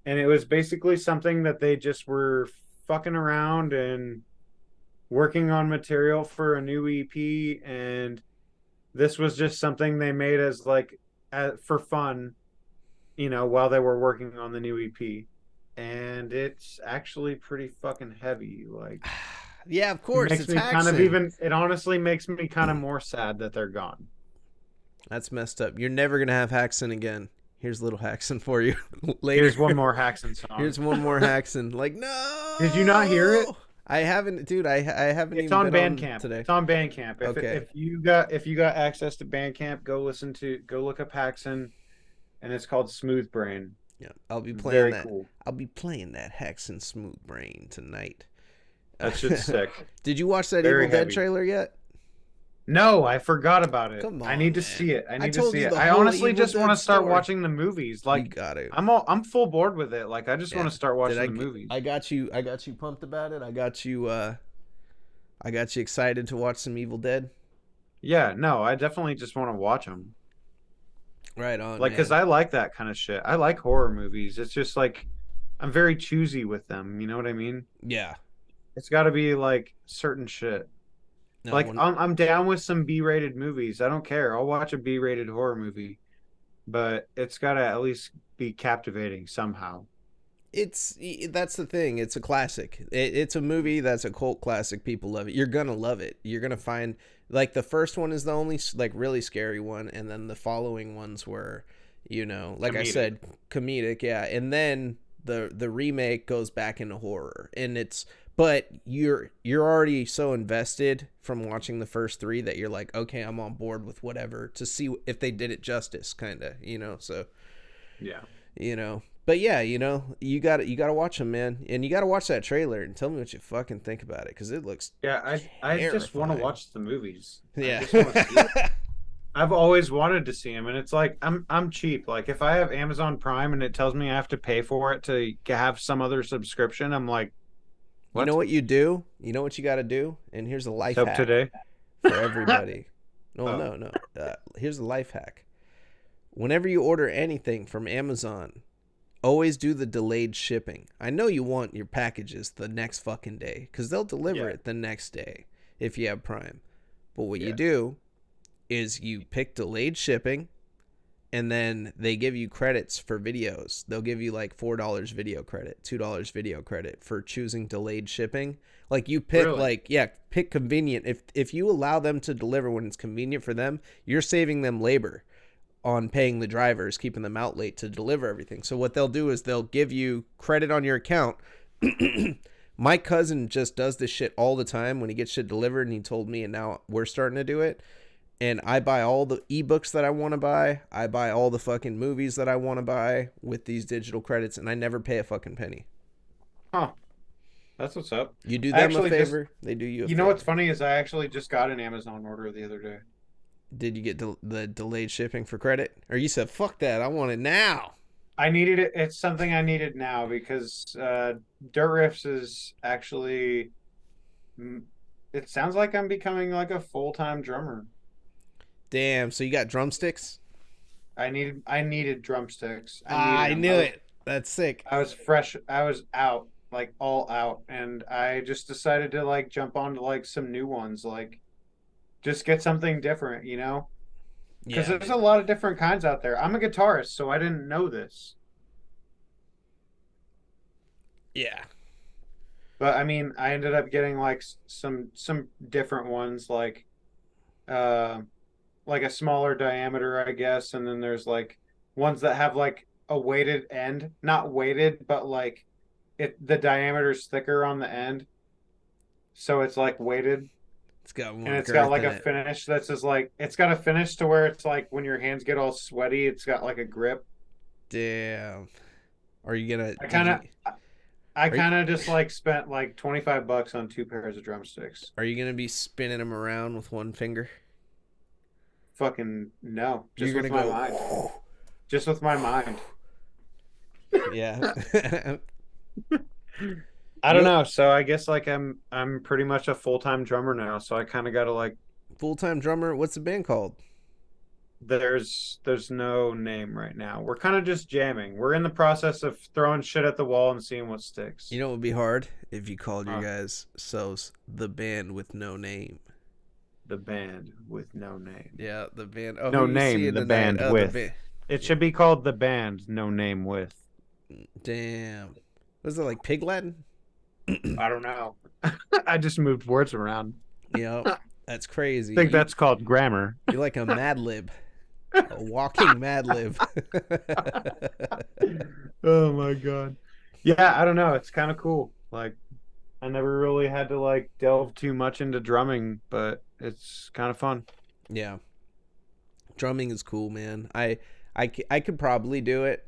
and it was basically something that they just were fucking around and working on material for a new EP, and this was just something they made as like for fun, while they were working on the new EP. And it's actually pretty fucking heavy. Like Yeah, of it course. makes It's me kind of Haxon. even it honestly makes me kind of more sad that they're gone. That's messed up. You're never gonna have Haxon again. Here's little Haxon for you later. Here's one more Haxon song. Here's one more Haxon. Like Did you not hear it? no, I haven't, dude. I haven't It's even on been on Bandcamp. today. It's on Bandcamp. Okay. If you got access to Bandcamp, go look up Haxon, and it's called Smooth Brain. Yeah, I'll be playing Very that. cool. I'll be playing that Haxon Smooth Brain tonight. That shit's sick. Did you watch that Very Evil Dead heavy. trailer yet? No, I forgot about it. Come I on, need to man. see it. I I need to told see you it. the I whole honestly Evil just want Dead to start story. watching the movies. You Like got it. I'm full board with it. Like I just want Yeah. to start Did watching I? the movies. I got you. I got you pumped about it. I got you. I got you excited to watch some Evil Dead. Yeah, no, I definitely just want to watch them. Right on, Like, cause man. I like that kind of shit. I like horror movies. It's just like I'm very choosy with them. You know what I mean? Yeah. It's got to be like certain shit. No Like one. I'm down with some B-rated movies. I don't care. I'll watch a B-rated horror movie, but it's got to at least be captivating somehow. That's the thing. It's a classic. It's a movie that's a cult classic. People love it. You're gonna love it. You're gonna find like the first one is the only like really scary one, and then the following ones were, like I Comedic. said, comedic. Yeah, and then the remake goes back into horror, and it's but you're already so invested from watching the first three that you're like, okay, I'm on board with whatever to see if they did it justice, kind of, you know. So, Yeah. you know, but yeah, you know, you got to watch them, man, and you got to watch that trailer and tell me what you fucking think about it because it looks Yeah, I just want to terrifying. watch the movies. I Yeah. just want to see it. I've always wanted to see them, and it's like I'm cheap. Like if I have Amazon Prime and it tells me I have to pay for it to have some other subscription, I'm like, You know what? what you do? You know what you got to do? And here's a life Soap hack today? for everybody. No, Oh, no, no. Here's a life hack. Whenever you order anything from Amazon, always do the delayed shipping. I know you want your packages the next fucking day because they'll deliver yeah, it the next day if you have Prime. But what you yeah, do is you pick delayed shipping and then they give you credits for videos. They'll give you like $4 video credit, $2 video credit for choosing delayed shipping. Like you pick really? like yeah, pick convenient. If you allow them to deliver when it's convenient for them, you're saving them labor on paying the drivers, keeping them out late to deliver everything. So what they'll do is they'll give you credit on your account. My cousin just does this shit all the time when he gets shit delivered, and he told me, and now we're starting to do it. And I buy all the ebooks that I want to buy. I buy all the fucking movies that I want to buy with these digital credits, and I never pay a fucking penny. Huh? That's what's up. You do I them a actually just, favor, they do you a you know what's favor. funny is I actually just got an Amazon order the other day. Did you get the delayed shipping for credit? Or you said, fuck that, I want it now? I needed it. It's something I needed now because Dirt Riffs is actually. mm, It sounds like I'm becoming like a full-time drummer. Damn, so you got drumsticks? I needed drumsticks. I Ah, needed I them. knew it. That's sick. I was fresh. I was out, like all out, and I just decided to like jump onto like some new ones, like just get something different, you know? Because Yeah, there's a man. lot of different kinds out there. I'm a guitarist, so I didn't know this. Yeah. But I mean, I ended up getting like some different ones uh like a smaller diameter, I guess, and then there's like ones that have like a weighted end, not weighted, but like the diameter's thicker on the end, so it's like weighted, It's got and more it's got girth like in a it. finish that's just like it's got a finish to where it's like when your hands get all sweaty, it's got like a grip. Damn. Are you gonna I did kind of you I are you, kind of just like spent like 25 bucks on two pairs of drumsticks. are you gonna be spinning them around with one finger? Fucking no, You're just gonna with my go mind. Just with my mind. yeah. I don't You know. So I guess like I'm pretty much a full-time drummer now. So I kind of got to like full-time drummer. What's the band called? there's no name right now. We're kind of just jamming. We're in the process of throwing shit at the wall and seeing what You sticks. know it would be hard if you called your Uh, guys selves the band with no name. the band with no name. Yeah, the band. Oh, who No are you name, seeing the tonight? band Oh, the with. band. It Yeah. should be called the band no name with. Damn. Was it like Pig Latin? I don't know. I just moved words around. Yep. I That's crazy. think that's called grammar. You're like a Mad Lib, a walking Mad Lib. Oh my God. Yeah, I don't know. It's kind of cool. Like I never really had to like delve too much into drumming, but it's kind of fun. Yeah, drumming is cool, man. I could probably do it.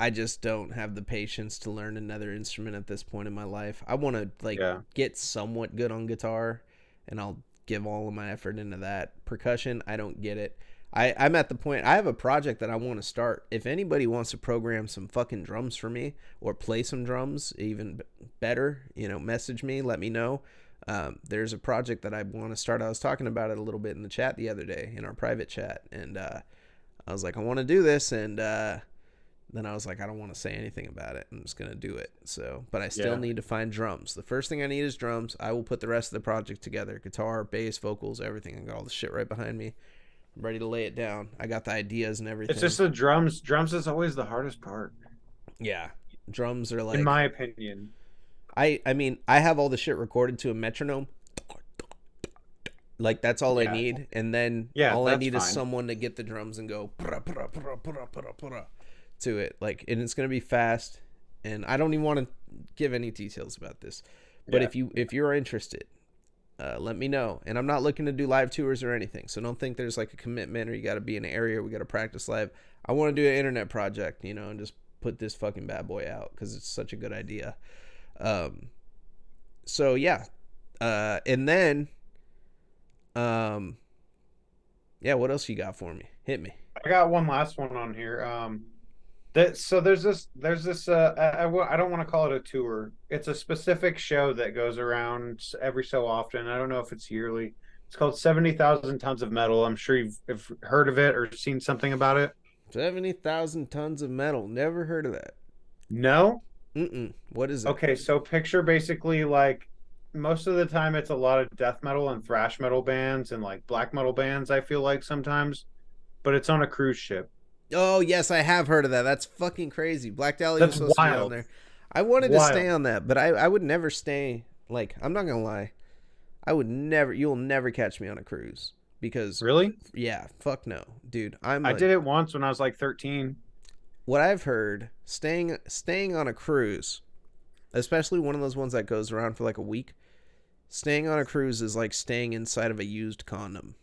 I just don't have the patience to learn another instrument at this point in my life. I want to like Yeah. get somewhat good on guitar, and I'll give all of my effort into that. Percussion, I don't get it. I'm at the point. I have a project that I want to start. If anybody wants to program some fucking drums for me or play some drums, even better, message me. Let me know. There's a project that I want to start. I was talking about it a little bit in the chat the other day in our private chat, and I was like, I want to do this, and then I was like, I don't want to say anything about it. I'm just gonna do it. So, but I still Yeah. need to find drums. The first thing I need is drums. I will put the rest of the project together: guitar, bass, vocals, everything. I got all the shit right behind me. I'm ready to lay it down. I got the ideas and It's everything. just the drums. Drums is always the hardest part, Yeah, drums are in like my opinion. I mean I have all the shit recorded to a metronome. Like that's all I Yeah. need, and then Yeah, all I that's need is fine. someone to get the drums and go to it. Like, and it's gonna be fast. And I don't even want to give any details about this, But Yeah. if you're interested, let me know. And I'm not looking to do live tours or anything, so don't think there's like a commitment or you got to be in an area. We got to practice live. I want to do an internet project, you know, and just put this fucking bad boy out because it's such a good idea. Um, so yeah, and then um, yeah, what else you got for me? Hit me. I got one last one on here. There's this I don't want to call it a tour. It's a specific show that goes around every so often. I don't know if it's yearly. It's called 70,000 Tons of Metal. I'm sure you've heard of it or seen something about it. 70,000 tons of metal. Never heard of that. No? Mm-mm. What is it? Okay, so picture basically like most of the time it's a lot of death metal and thrash metal bands and like black metal bands, I feel like sometimes, but it's on a cruise ship. Oh, yes, I have heard of that. That's fucking crazy. Black Dahlia was That's supposed to be on wild. there. I wanted to stay Wild. on that, but I would never stay. Like, I'm not going to lie. I would never, you'll never catch me on a cruise because, Really? yeah, fuck no. Dude, I'm I a, did it once when I was like 13. what I've heard, staying on a cruise, especially one of those ones that goes around for like a week, staying on a cruise is like staying inside of a used condom.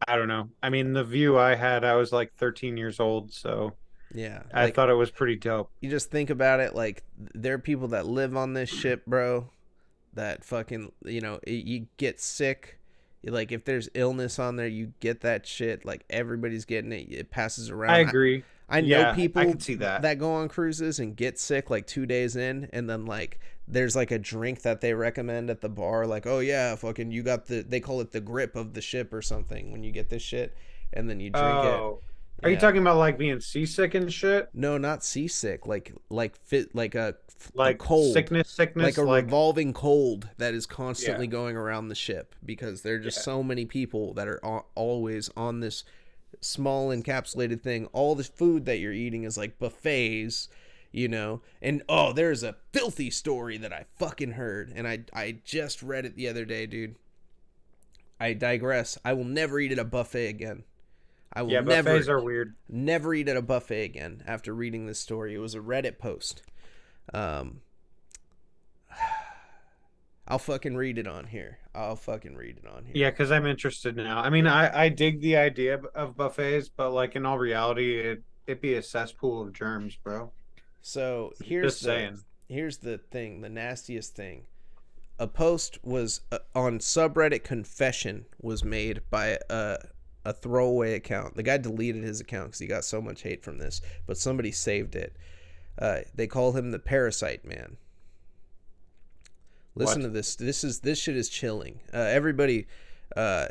I don't know. I mean, the view I had, I was like 13 years old, so Yeah, I like thought it was pretty dope. you just think about it, like there are people that live on this ship, bro, that fucking, you know, you get sick. Like if there's illness on there, you get that shit. Like everybody's getting it. It passes I around. agree. I know Yeah, I people could see that. that go on cruises and get sick like 2 days in, and then like there's like a drink that they recommend at the bar, like, oh yeah, fucking you got they call it the grip of the ship or something when you get this shit, and then you drink it. Oh, are you Yeah. talking about like being seasick and shit? No, not seasick. Like fit like a Like cold, like sickness, a like revolving cold that is yeah, constantly going around the ship because there are just yeah. so many people that are always on this small encapsulated thing. All the food that you're eating is like buffets, you know. And oh, there's a filthy story that I fucking heard, and I just read it the other day, dude. I digress. I will never eat at a buffet again. I will Yeah, buffets never are weird. never eat at a buffet again after reading this story. It was a Reddit post. Um, I'll fucking read it on here. I'll fucking read it on here. Yeah, because I'm interested now. I mean, I dig the idea of buffets, but like in all reality, it'd be a cesspool of germs, bro. So Just saying. here's the thing, the nastiest thing. A post was on subreddit confession was made by a throwaway account. The guy deleted his account because he got so much hate from this, but somebody saved it. They call him the Parasite Man. Listen What? to this. This shit is chilling. Everybody, uh,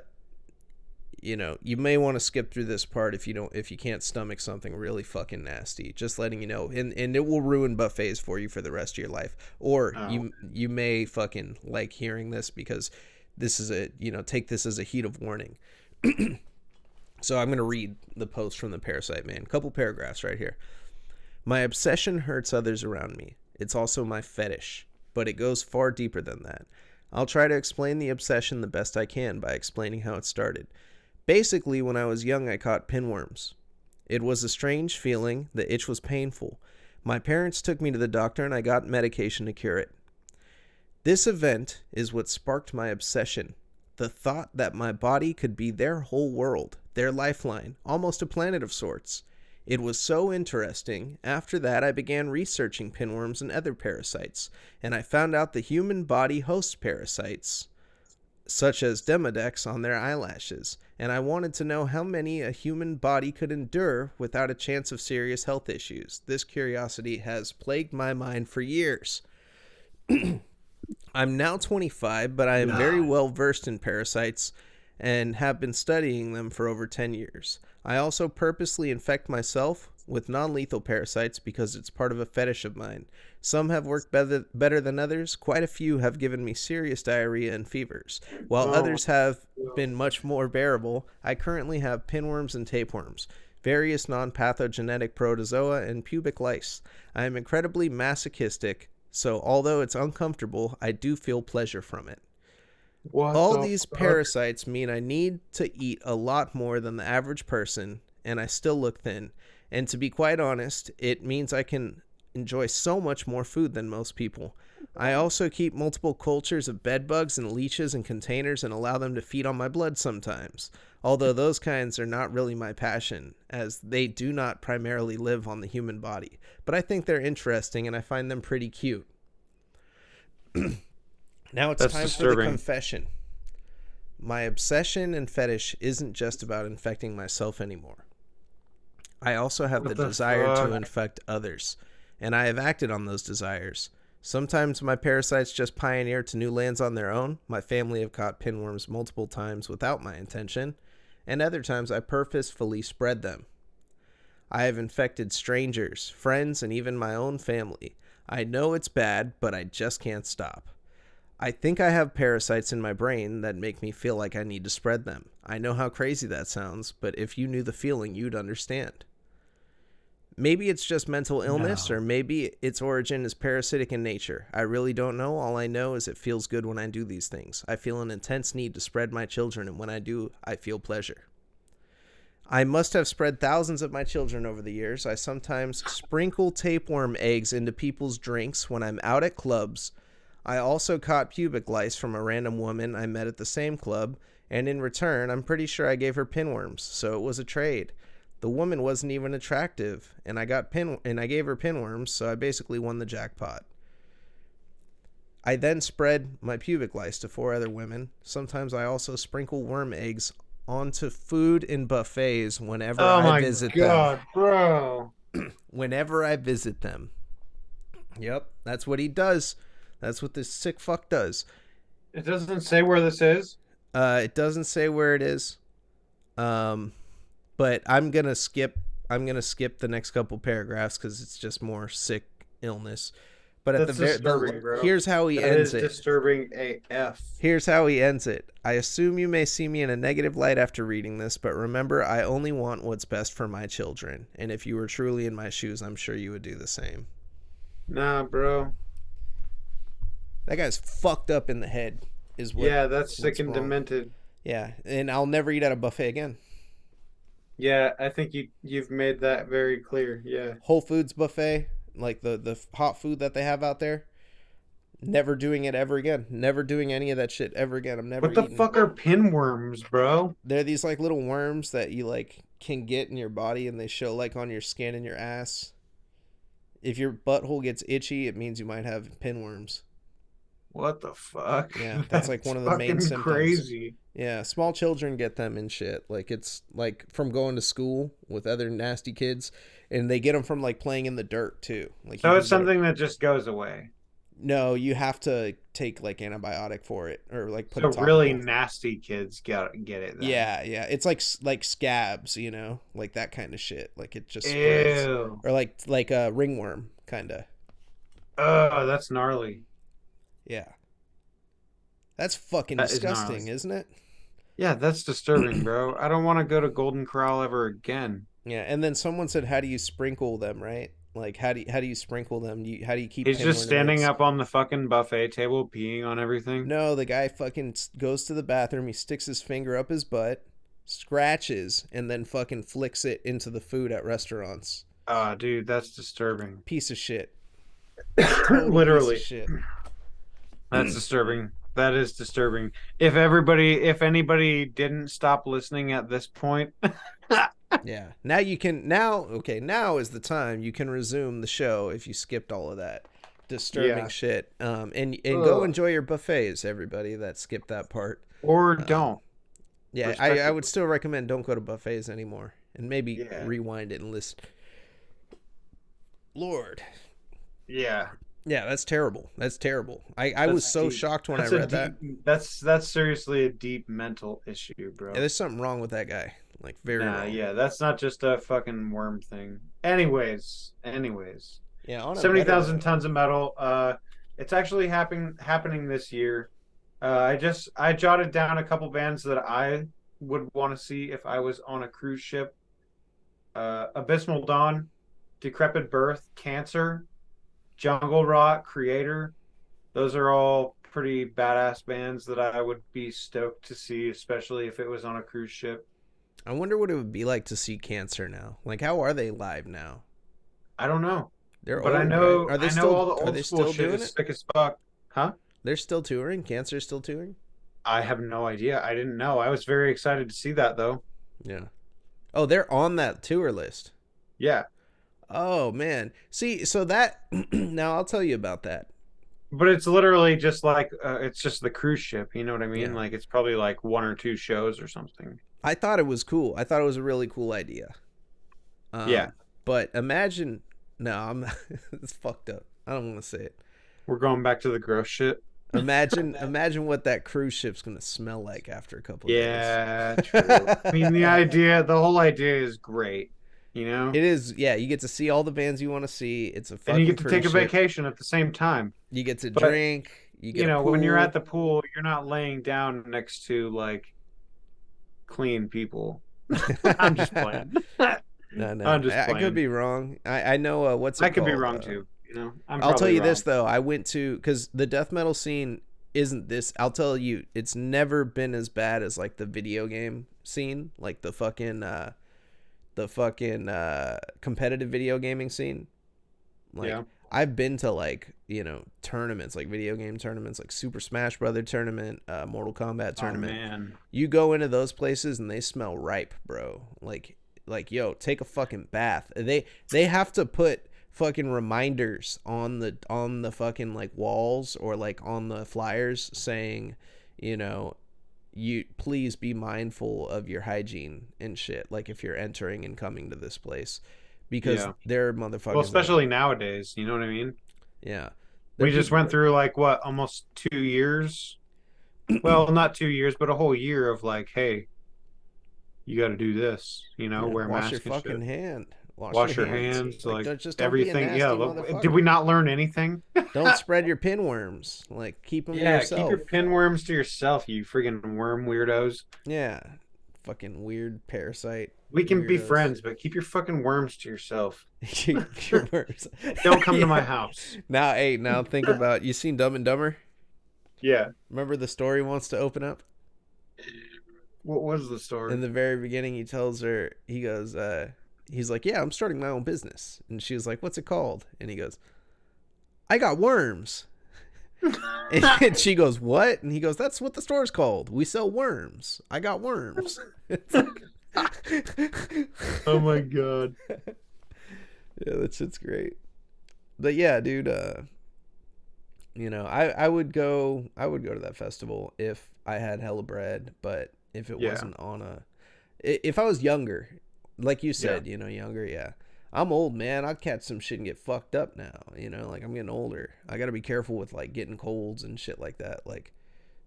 you know, you may want to skip through this part if you can't stomach something really fucking nasty. Just letting you know, and it will ruin buffets for you for the rest of your life. Or Oh, you may fucking like hearing this because this is take this as a heat of warning. So I'm gonna read the post from the Parasite Man. Couple paragraphs right here. My obsession hurts others around me. It's also my fetish, but it goes far deeper than that. I'll try to explain the obsession the best I can by explaining how it started. Basically, when I was young, I caught pinworms. It was a strange feeling. The itch was painful. My parents took me to the doctor and I got medication to cure it. This event is what sparked my obsession. The thought that my body could be their whole world, their lifeline, almost a planet of sorts. It was so interesting. After that, I began researching pinworms and other parasites, and I found out the human body hosts parasites, such as Demodex, on their eyelashes, and I wanted to know how many a human body could endure without a chance of serious health issues. This curiosity has plagued my mind for years. I'm now 25, but I am very God. well versed in parasites and have been studying them for over 10 years. I also purposely infect myself with non-lethal parasites because it's part of a fetish of mine. Some have worked better than others. Quite a few have given me serious diarrhea and fevers, while Oh, others have been much more bearable. I currently have pinworms and tapeworms, various non-pathogenic protozoa, and pubic lice. I am incredibly masochistic, so although it's uncomfortable, I do feel pleasure from it. what All the these fuck? parasites mean I need to eat a lot more than the average person, and I still look thin. And to be quite honest, it means enjoy so much more food than most people. I also keep multiple cultures of bedbugs and leeches in containers and allow them to feed on my blood sometimes. Although those kinds are not really my passion, as they do not primarily live on the human body. But I think they're interesting and I find them pretty cute. Now it's That's time for the disturbing. confession. My obsession and fetish isn't just about infecting myself anymore. I also have the What the desire to fuck? infect others, and I have acted on those desires. Sometimes my parasites just pioneer to new lands on their own. My family have caught pinworms multiple times without my intention, and other times I purposefully spread them. I have infected strangers, friends, and even my own family. I know it's bad, but I just can't stop. I think I have parasites in my brain that make me feel like I need to spread them. I know how crazy that sounds, but if you knew the feeling, you'd understand. Maybe it's just mental illness, or No. maybe its origin is parasitic in nature. I really don't know. All I know is it feels good when I do these things. I feel an intense need to spread my children, and when I do, I feel pleasure. I must have spread thousands of my children over the years. I sometimes sprinkle tapeworm eggs into people's drinks when I'm out at clubs. I also caught pubic lice from a random woman I met at the same club, and in return, I'm pretty sure I gave her pinworms, so it was a trade. The woman wasn't even attractive, and I gave her pinworms, so I basically won the jackpot. I then spread my pubic lice to 4 other women. Sometimes I also sprinkle worm eggs onto food in buffets whenever Oh I my visit them. god, bro. Whenever I visit them. Yep, that's what he does. That's what this sick fuck does. It doesn't say where this is. It doesn't say where it is. Um, but I'm gonna skip the next couple paragraphs because it's just more sick illness. But at That's disturbing, bro. here's how he That ends is it. disturbing AF. Here's how he ends it. I assume you may see me in a negative light after reading this, but remember, I only want what's best for my children. And if you were truly in my shoes, I'm sure you would do the same. Nah, bro. That guy's fucked up in the head, is Yeah, that's sick what's and wrong. demented. Yeah, and I'll never eat at a buffet again. Yeah, I think you've made that very clear. Yeah. Whole Foods buffet, like the hot food that they have out there, never doing it ever again. Never doing any of that shit ever again. I'm never What the eating. fuck are pinworms, bro? They're these like little worms that you like can get in your body, and they show like on your skin and your ass. If your butthole gets itchy, it means you might have pinworms. What the fuck? Yeah, that's like That's one of the main fucking symptoms. crazy. Yeah, small children get them and shit. Like it's like from going to school with other nasty kids, and they get them from like playing in the dirt too. Like you So can it's get them. something that just goes away. No, you have to take like antibiotic for it or like put a So really topical. nasty kids get it then. Yeah, yeah. It's like scabs, you know, like that kind of shit. Like it just spreads, Ew. or like a ringworm kind of. Oh, that's gnarly. Yeah, that's fucking That is disgusting, gnarly. isn't it? Yeah, that's disturbing, bro. I don't want to go to Golden Corral ever again. Yeah, and then someone said, "How do you sprinkle them?" Right? Like how do you sprinkle them? How do you keep He's just pinworm standing eggs? up on the fucking buffet table peeing on everything. No, the guy fucking goes to the bathroom. He sticks his finger up his butt, scratches, and then fucking flicks it into the food at restaurants. Ah, dude, that's disturbing. Piece of shit. Total piece of Literally. shit. That's disturbing. That is disturbing. If anybody didn't stop listening at this point, Yeah. Now you can now okay, now is the time you can resume the show if you skipped all of that disturbing yeah. shit. And go Ugh. enjoy your buffets, everybody that skipped that part. Or Um, don't, yeah, I would respectively. still recommend don't go to buffets anymore and maybe Yeah. rewind it and listen. Lord. Yeah. Yeah, that's terrible. That's terrible. I was That's so deep. shocked when I That's a read that. deep that's seriously a deep mental issue, Yeah, bro. there's something wrong with that guy. Like very Nah, wrong. yeah, that's not just a fucking worm thing. Anyways. Yeah, on a better 70,000 note. tons of metal. It's actually happening this year. I jotted down a couple bands that I would want to see if I was on a cruise ship. Abysmal Dawn, Decrepit Birth, Cancer, Jungle Rot, Creator. Those are all pretty badass bands that I would be stoked to see, especially if it was on a cruise ship. I wonder what it would be like to see Cancer now. Like how are they live now? I don't know. They're But I old, right? know I know all the Are old they school still shit doing is it? sick as fuck. Huh? They're still touring. Cancer's still touring. I have no idea. I didn't know. I was very excited to see that though. Yeah. Oh, they're on that tour list. Yeah. Oh man. See, so that now I'll tell you about that. But it's literally just like it's just the cruise ship, you know what I mean? Yeah. Like it's probably like one or two shows or something. I thought it was cool. I thought it was a really cool idea. Yeah. Um, but imagine, no, I'm it's fucked up. I don't want to say it. We're going back to the gross shit. Imagine what that cruise ship's gonna smell like after a couple of days. Yeah, true. I mean, the whole idea is great, you know? It is, yeah. You get to see all the bands you want to see. It's a And you fucking get to take cruise a ship. vacation at the same time. You get to But, drink. You get you a know, when you're at pool. the pool, you're not laying down next to like clean people. I'm just playing. No, no, I'm just I could playing. be wrong. I know what's I it could be called? wrong too, you know? I'm I'll tell probably you this wrong. though. I went to because the death metal scene isn't this. I'll tell you, it's never been as bad as like the video game scene, like the fucking competitive video gaming scene. Like Yeah. I've been to like tournaments, like video game tournaments, like Super Smash Brother tournament, Mortal Kombat Oh tournament. man. You go into those places and they smell ripe, bro. Yo, take a fucking bath. They have to put fucking reminders on the fucking like walls or like on the flyers saying, you know, you please be mindful of your hygiene and shit. Like if you're entering and coming to this place, because Yeah. there are Well, motherfuckers that especially nowadays, you know what I mean? yeah, there are We just people went that through like what, almost 2 years? Well, not 2 years, but a whole year of like, hey, you got to do this, you know, yeah, wear a wash your mask and fucking shit. hand, wash your Wash your hands. hands, Like like don't be a everything. Yeah. nasty Did we motherfucker. not learn anything? Don't spread your pinworms. Like keep them to Yeah. Keep your yourself. pinworms to yourself, you friggin' worm weirdos. Yeah, fucking weird parasite We can be weirdos. friends, but keep your fucking worms to yourself. Your worms. Don't come to my Yeah. house. Now, hey, now think about you seen Dumb and Dumber? Yeah. Remember the story wants to open up? What was the In story? the very beginning, he tells her, he goes, he's like, yeah, I'm starting my own business. And she's like, what's it called? And he goes, I got worms. And she goes, what? And he goes, that's what the store's called. We sell worms. I got worms. It's like, Oh my god. yeah, that shit's great. But yeah, dude, I would go to that festival if I had hella bread, but if it Yeah. wasn't if I was younger, like you Yeah. said, younger, yeah. I'm old, man. I'd catch some shit and get fucked up now, like I'm getting older. I got to be careful with like getting colds and shit like that. Like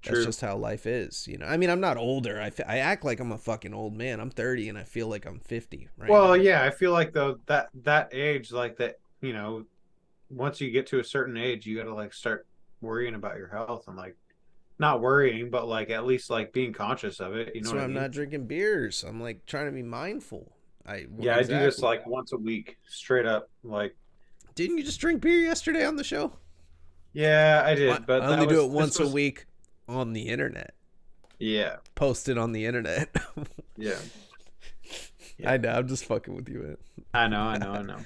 that's True. just how life is. I mean, I'm not older. I act like I'm a fucking old man. I'm 30 and I feel like I'm 50 right Well, now. yeah, I feel like though that age, like that, once you get to a certain age, you got to like start worrying about your health and like not worrying, but like at least like being conscious of it. You know That's what why I I'm mean? not drinking beers. I'm like trying to be mindful. Yeah, I do this Exactly. like once a week, straight up. Like, Didn't you just drink beer yesterday on the show? yeah, I I did, but only do it this once a was, week on the internet. yeah, Posted on the internet. yeah, I yeah. know. I'm just fucking with you, I know, I know, I know.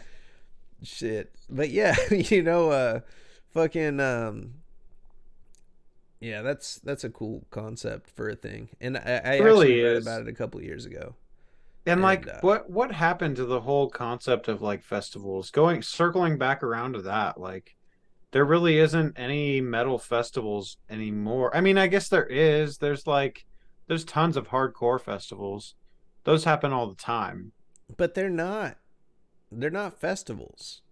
shit. But yeah, fucking yeah, that's a cool concept for a thing. And I It actually really read is. about it a couple years ago. And And like what happened to the whole concept of like festivals? Circling back around to that, like there really isn't any metal festivals anymore. I mean, I guess there is. There's tons of hardcore festivals. Those happen all the time. but they're not festivals.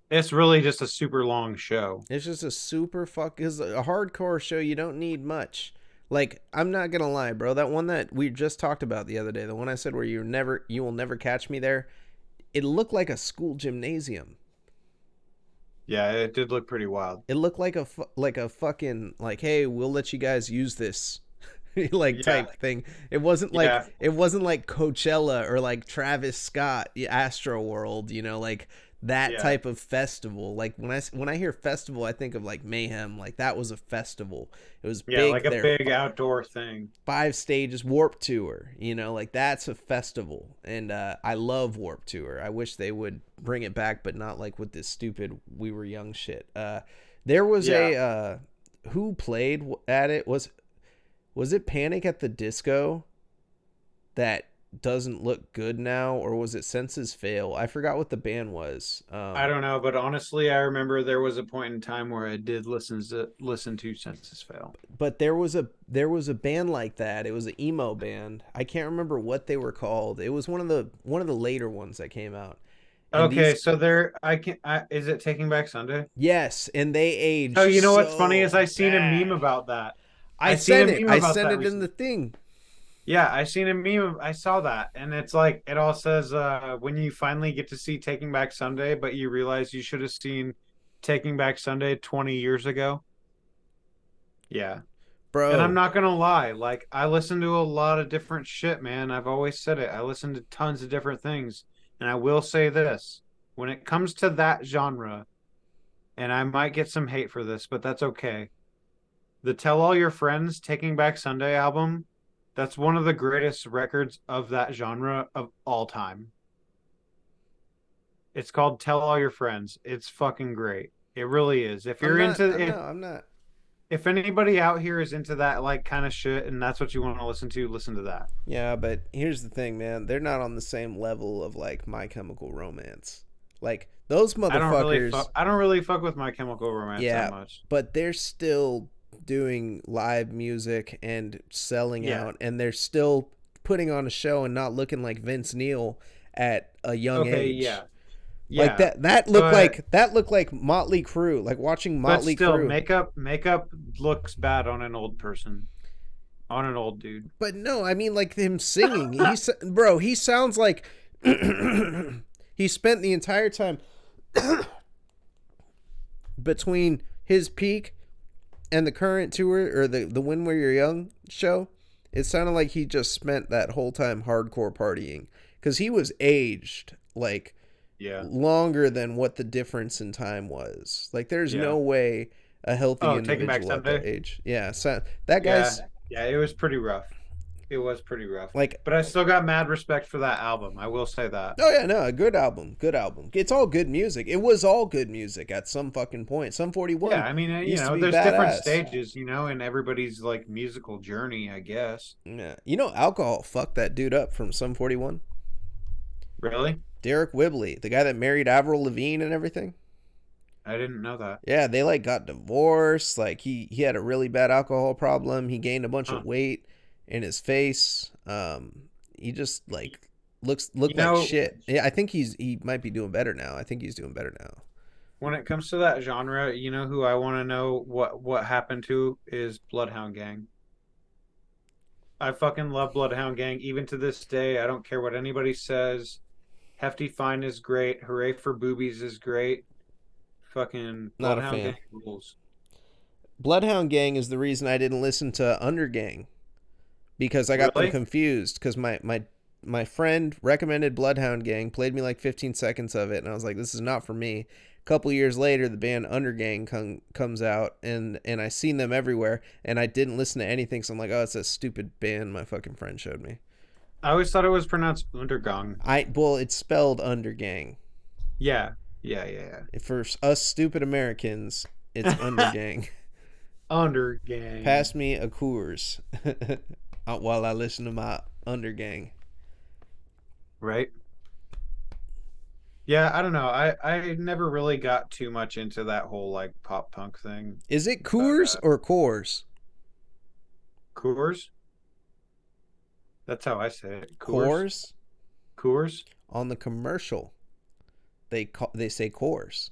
It's really just a super long show. It's just a super fuck is a hardcore show. You don't need much. Like I'm not gonna lie, bro. That one that we just talked about the other day, the one I said where you will never catch me there. It looked like a school gymnasium. Yeah, it did look pretty wild. It looked like a fucking like, hey, we'll let you guys use this, like Yeah, type thing. It yeah, wasn't like Coachella or like Travis Scott, Astro World. Like that Yeah, type of festival. Like when I hear festival, I think of like Mayhem. Like that was a festival. It was yeah, big like a there. big outdoor thing. 5 stages, Warp Tour. You know, like that's a festival, and I love Warp Tour. I wish they would bring it back, but not like with this stupid "we were young" shit. There was Yeah. a who played at it was it Panic at the Disco that doesn't look good now, or was it Senses Fail? I forgot what the band was. I don't know, but honestly, I remember there was a point in time where I did listen to Census Fail. But there was a band like that. It was an emo band. I can't remember what they were called. It was one of the later ones that came out. And Okay, these so there, I can. Is it Taking Back Sunday? yes, and they Oh, aged you know what's funny is so I seen a meme bad. about that. I I seen a sent it. meme I about sent that it in the recently. thing. Yeah, I seen a meme. I saw that, and it's like it all says when you finally get to see Taking Back Sunday, but you realize you should have seen Taking Back Sunday 20 years ago. Yeah. And I'm Bro, not gonna lie, like I listen to a lot of different shit, man. I've always said it. I listen to tons of different things. And I will say this, when it comes to that genre, and I might get some hate for this, but that's okay. The Tell All Your Friends Taking Back Sunday album, that's one of the greatest records of that genre of all time. It's called Tell All Your Friends. It's fucking great. It really is. If I'm you're not. into I'm if not. I'm not. if anybody out here is into that like kind of shit and that's what you want to listen to that. Yeah, but here's the thing, man. They're not on the same level of like My Chemical Romance. Like those motherfuckers. I don't really fuck with My Chemical Romance that Yeah, much. but they're still doing live music and selling Yeah. out, and they're still putting on a show and not looking like Vince Neil at a young Okay, age. yeah. Like Yeah. But that looked like Motley Crue, like watching but Motley still Crue. makeup looks bad on an old person. On an old dude. But no, I mean like him singing. Bro, he sounds like he spent the entire time between his peak and the current tour or the When We Were Young show. It sounded like he just spent that whole time hardcore partying because he was aged like Yeah. longer than what the difference in time was. Like there's Yeah. no way a healthy Oh, Taking Back individual at that Sunday? age. Yeah, so that Yeah. guy's Yeah, it was pretty rough. It was pretty rough. like, But I still got mad respect for that album. I will say that. oh yeah, no, a good album, good album. It's all good music. It was all good music at some fucking point. Some Yeah, 41 I mean, used to be there's different badass. stages, in everybody's like musical journey, I guess. Yeah, you know, alcohol fucked that dude up from Some 41. Really? Derek Whibley, the guy that married Avril Lavigne and everything. I didn't know that. Yeah, they like got divorced. Like he had a really bad alcohol problem. He gained a bunch Huh. of weight in his face. He just like You looked like know, shit. Yeah, I think he might be doing better now. I think he's doing better now. when it comes to that genre, you know who I want to know what happened to is Bloodhound Gang. I fucking love Bloodhound Gang even to this day. I don't care what anybody says. Hefty Fine is great. Hooray for Boobies is great. Fucking Not a Bloodhound fan. Gang rules. Bloodhound Gang is the reason I didn't listen to Undergang because I got them Really? confused because my friend recommended Bloodhound Gang, played me like 15 seconds of it, and I was like, this is not for me. A couple years later, the band Undergang comes out, and I seen them everywhere, and I didn't listen to anything, so I'm like, oh, it's a stupid band my fucking friend showed me. I always thought it was pronounced Untergang. Well, it's spelled Undergang. Yeah. Yeah, yeah, For us stupid Americans, it's yeah. Undergang. Undergang. Pass me a Coors while I listen to my Undergang. Right? Yeah, I don't know. I never really got too much into that whole like pop punk thing. Is it But Coors or Coors? Coors? That's how I say it. Coors? Coors Coors? on the commercial. They say Coors.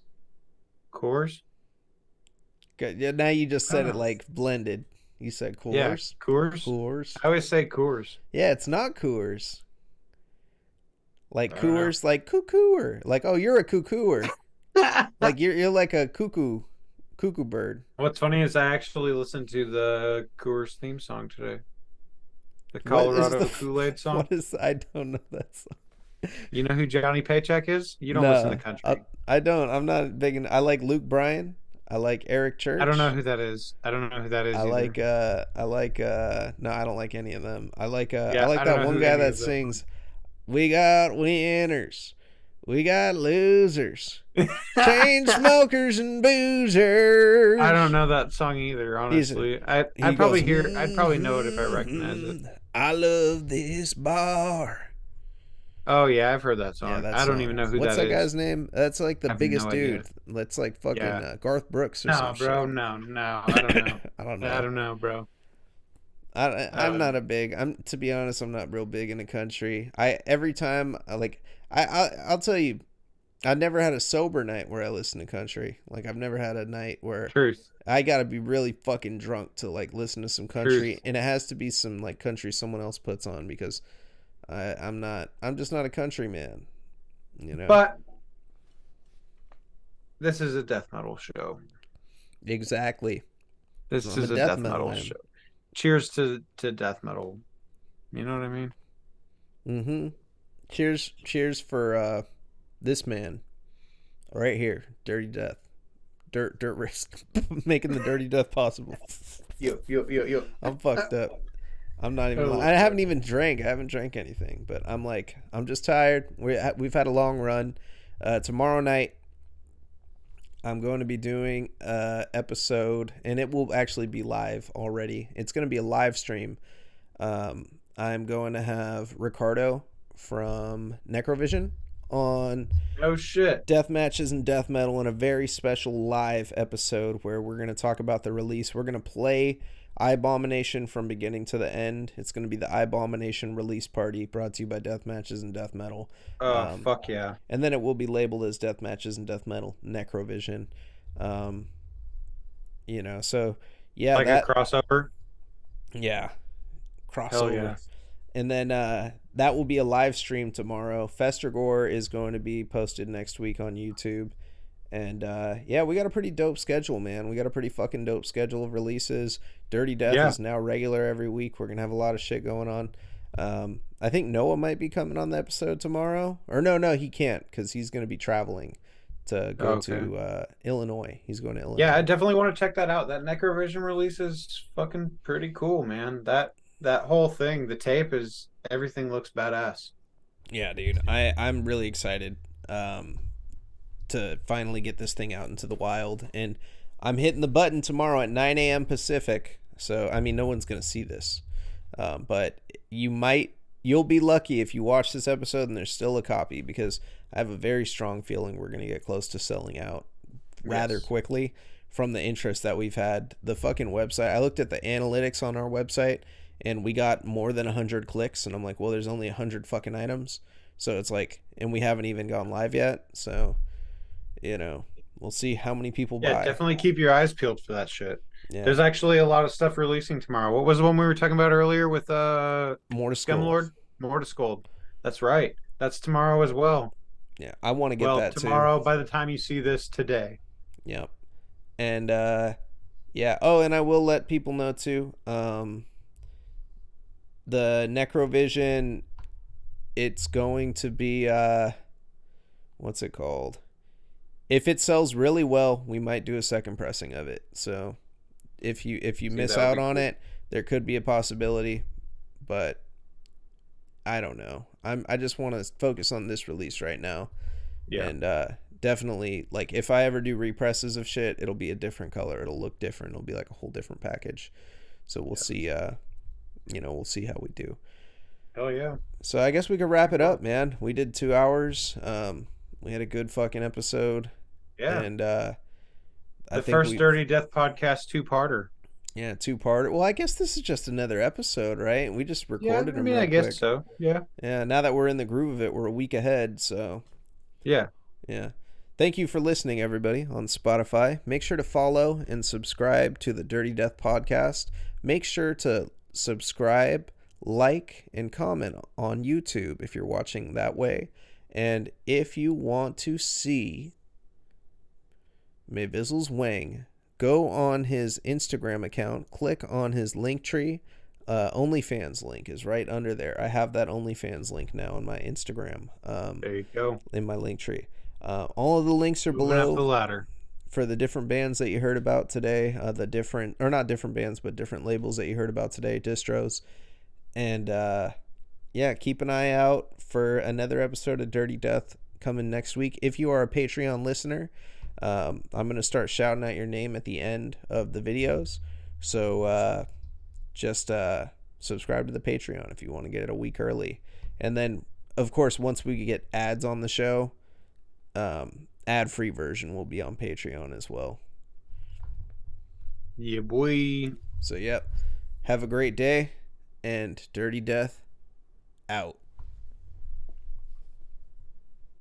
Coors? Good. Yeah, now you just I don't said it know. like blended. You said Yeah, Coors. Coors. Coors. I always say Coors. Yeah, it's not Coors. Like I don't know. Coors, like cuckooer. Like, oh, you're a cuckooer. Like you're like a cuckoo bird. What's funny is I actually listened to the Coors theme song today. The What is Colorado the Kool-Aid song. what is I don't know that song. You know who Johnny Paycheck is? You don't listen to No, country. I don't. I'm not big. I like Luke Bryan. I like Eric I don't know Church. who that is. I don't know who that I is either. like no, I don't like any of them. I Yeah, like I don't that know one who guy any that of them sings "We got winners, we got losers, are. chain smokers and I don't boozers." know that song either, He's honestly. he goes, I'd probably know it if I recognize it. I love this bar. Oh yeah, I've heard that Yeah, song. that I don't even song. know who What's that that is. guy's name? That's like the I have no biggest idea. dude. That's like fucking Yeah. Garth Brooks or some No, bro, shit. no, I don't know. I don't I know. don't know, bro. I'm Uh, not a big. I'm to be honest. I'm not real big into country. I every time like I'll tell you. I never had a sober night where I listen to country. Like I've never had a night where truth, I gotta be really fucking drunk to like listen to some country, truth. and it has to be some like country someone else puts on because I'm not. I'm just not a country man. You know. But this is a death metal show. Exactly. This I'm a is a death death metal metal man. show. Cheers to death metal. You know what I mean? Mm-hmm. Cheers for this man right here, Dirty Death, Dirt Risk, making the Dirty Death possible. Yo. I'm fucked up. I'm not even. Oh, I haven't even drank. I haven't drank anything, but I'm like, I'm just tired. We've had a long run. Tomorrow night, I'm going to be doing a episode, and it will actually be live already. It's going to be a live stream. I'm going to have Ricardo from Necrovision on oh shit. death matches and death metal in a very special live episode where we're going to talk about the release. We're going to play Abomination from beginning to the end. It's going to be the Abomination release party brought to you by Death Matches and Death Metal. Oh fuck yeah. And then it will be labeled as Death Matches and Death Metal Necrovision. Um, so yeah, Like a crossover. yeah, Hell crossover. yeah. And then that will be a live stream tomorrow. Festergore is going to be posted next week on YouTube. And yeah, we got a pretty dope schedule, man. We got a pretty fucking dope schedule of releases. Dirty Death Yeah. is now regular every week. We're going to have a lot of shit going on. I think Noah might be coming on the episode tomorrow. Or no, he can't because he's going to be traveling to go to Illinois. He's going to Illinois. Yeah, I definitely want to check that out. That Necrovision release is fucking pretty cool, man. That whole thing, the tape is everything looks badass. Yeah, dude. I'm really excited to finally get this thing out into the wild. And I'm hitting the button tomorrow at 9 a.m. Pacific. So, I mean, no one's going to see this. But you'll be lucky if you watch this episode and there's still a copy because I have a very strong feeling we're going to get close to selling out rather quickly from the interest that we've had. The fucking website, I looked at the analytics on our website and we got more than 100 clicks and I'm like, well, there's only 100 fucking items. So it's like, and we haven't even gone live yet. So, we'll see how many people Yeah, buy. definitely keep your eyes peeled for that shit. Yeah. There's actually a lot of stuff releasing tomorrow. What was the one we were talking about earlier with More to Scumlord? More to Scold. That's right. That's tomorrow as well. Yeah, I want to get that tomorrow too. by the time you see this today. Yep. And yeah. Oh, and I will let people know too. The Necrovision, it's going to be what's it called? If it sells really well, we might do a second pressing of it. So if you miss out on it, there could be a possibility, but I don't know. I just want to focus on this release right now. Yeah. And definitely, like, if I ever do represses of shit, it'll be a different color. It'll look different. It'll be like a whole different package. So we'll see. We'll see how we do. Hell yeah. So I guess we could wrap it up, man. We did 2 hours. We had a good fucking episode. Yeah. And the first Dirty Death podcast 2-parter. Yeah, 2-part. Well, I guess this is just another episode, right? We just recorded them. I guess so. Yeah. Yeah. Now that we're in the groove of it, we're a week ahead. So. Yeah. Yeah. Thank you for listening, everybody, on Spotify. Make sure to follow and subscribe to the Dirty Death podcast. Make sure to subscribe, like, and comment on YouTube if you're watching that way. And if you want to see Mevizzle's Wang, go on his Instagram account, click on his link tree OnlyFans link is right under there. I have that OnlyFans link now on my Instagram, There you go. in my link tree. All of the links are Moving up below the ladder. for the different bands that you heard about today, the different, or not different bands, but different labels that you heard about today, distros. And yeah, keep an eye out for another episode of Dirty Death coming next week. If you are a Patreon listener, I'm going to start shouting out your name at the end of the videos. So just subscribe to the Patreon if you want to get it a week early. And then, of course, once we get ads on the show, ad-free version will be on Patreon as well. Yeah, boy. So, yep. Have a great day, and Dirty Death out.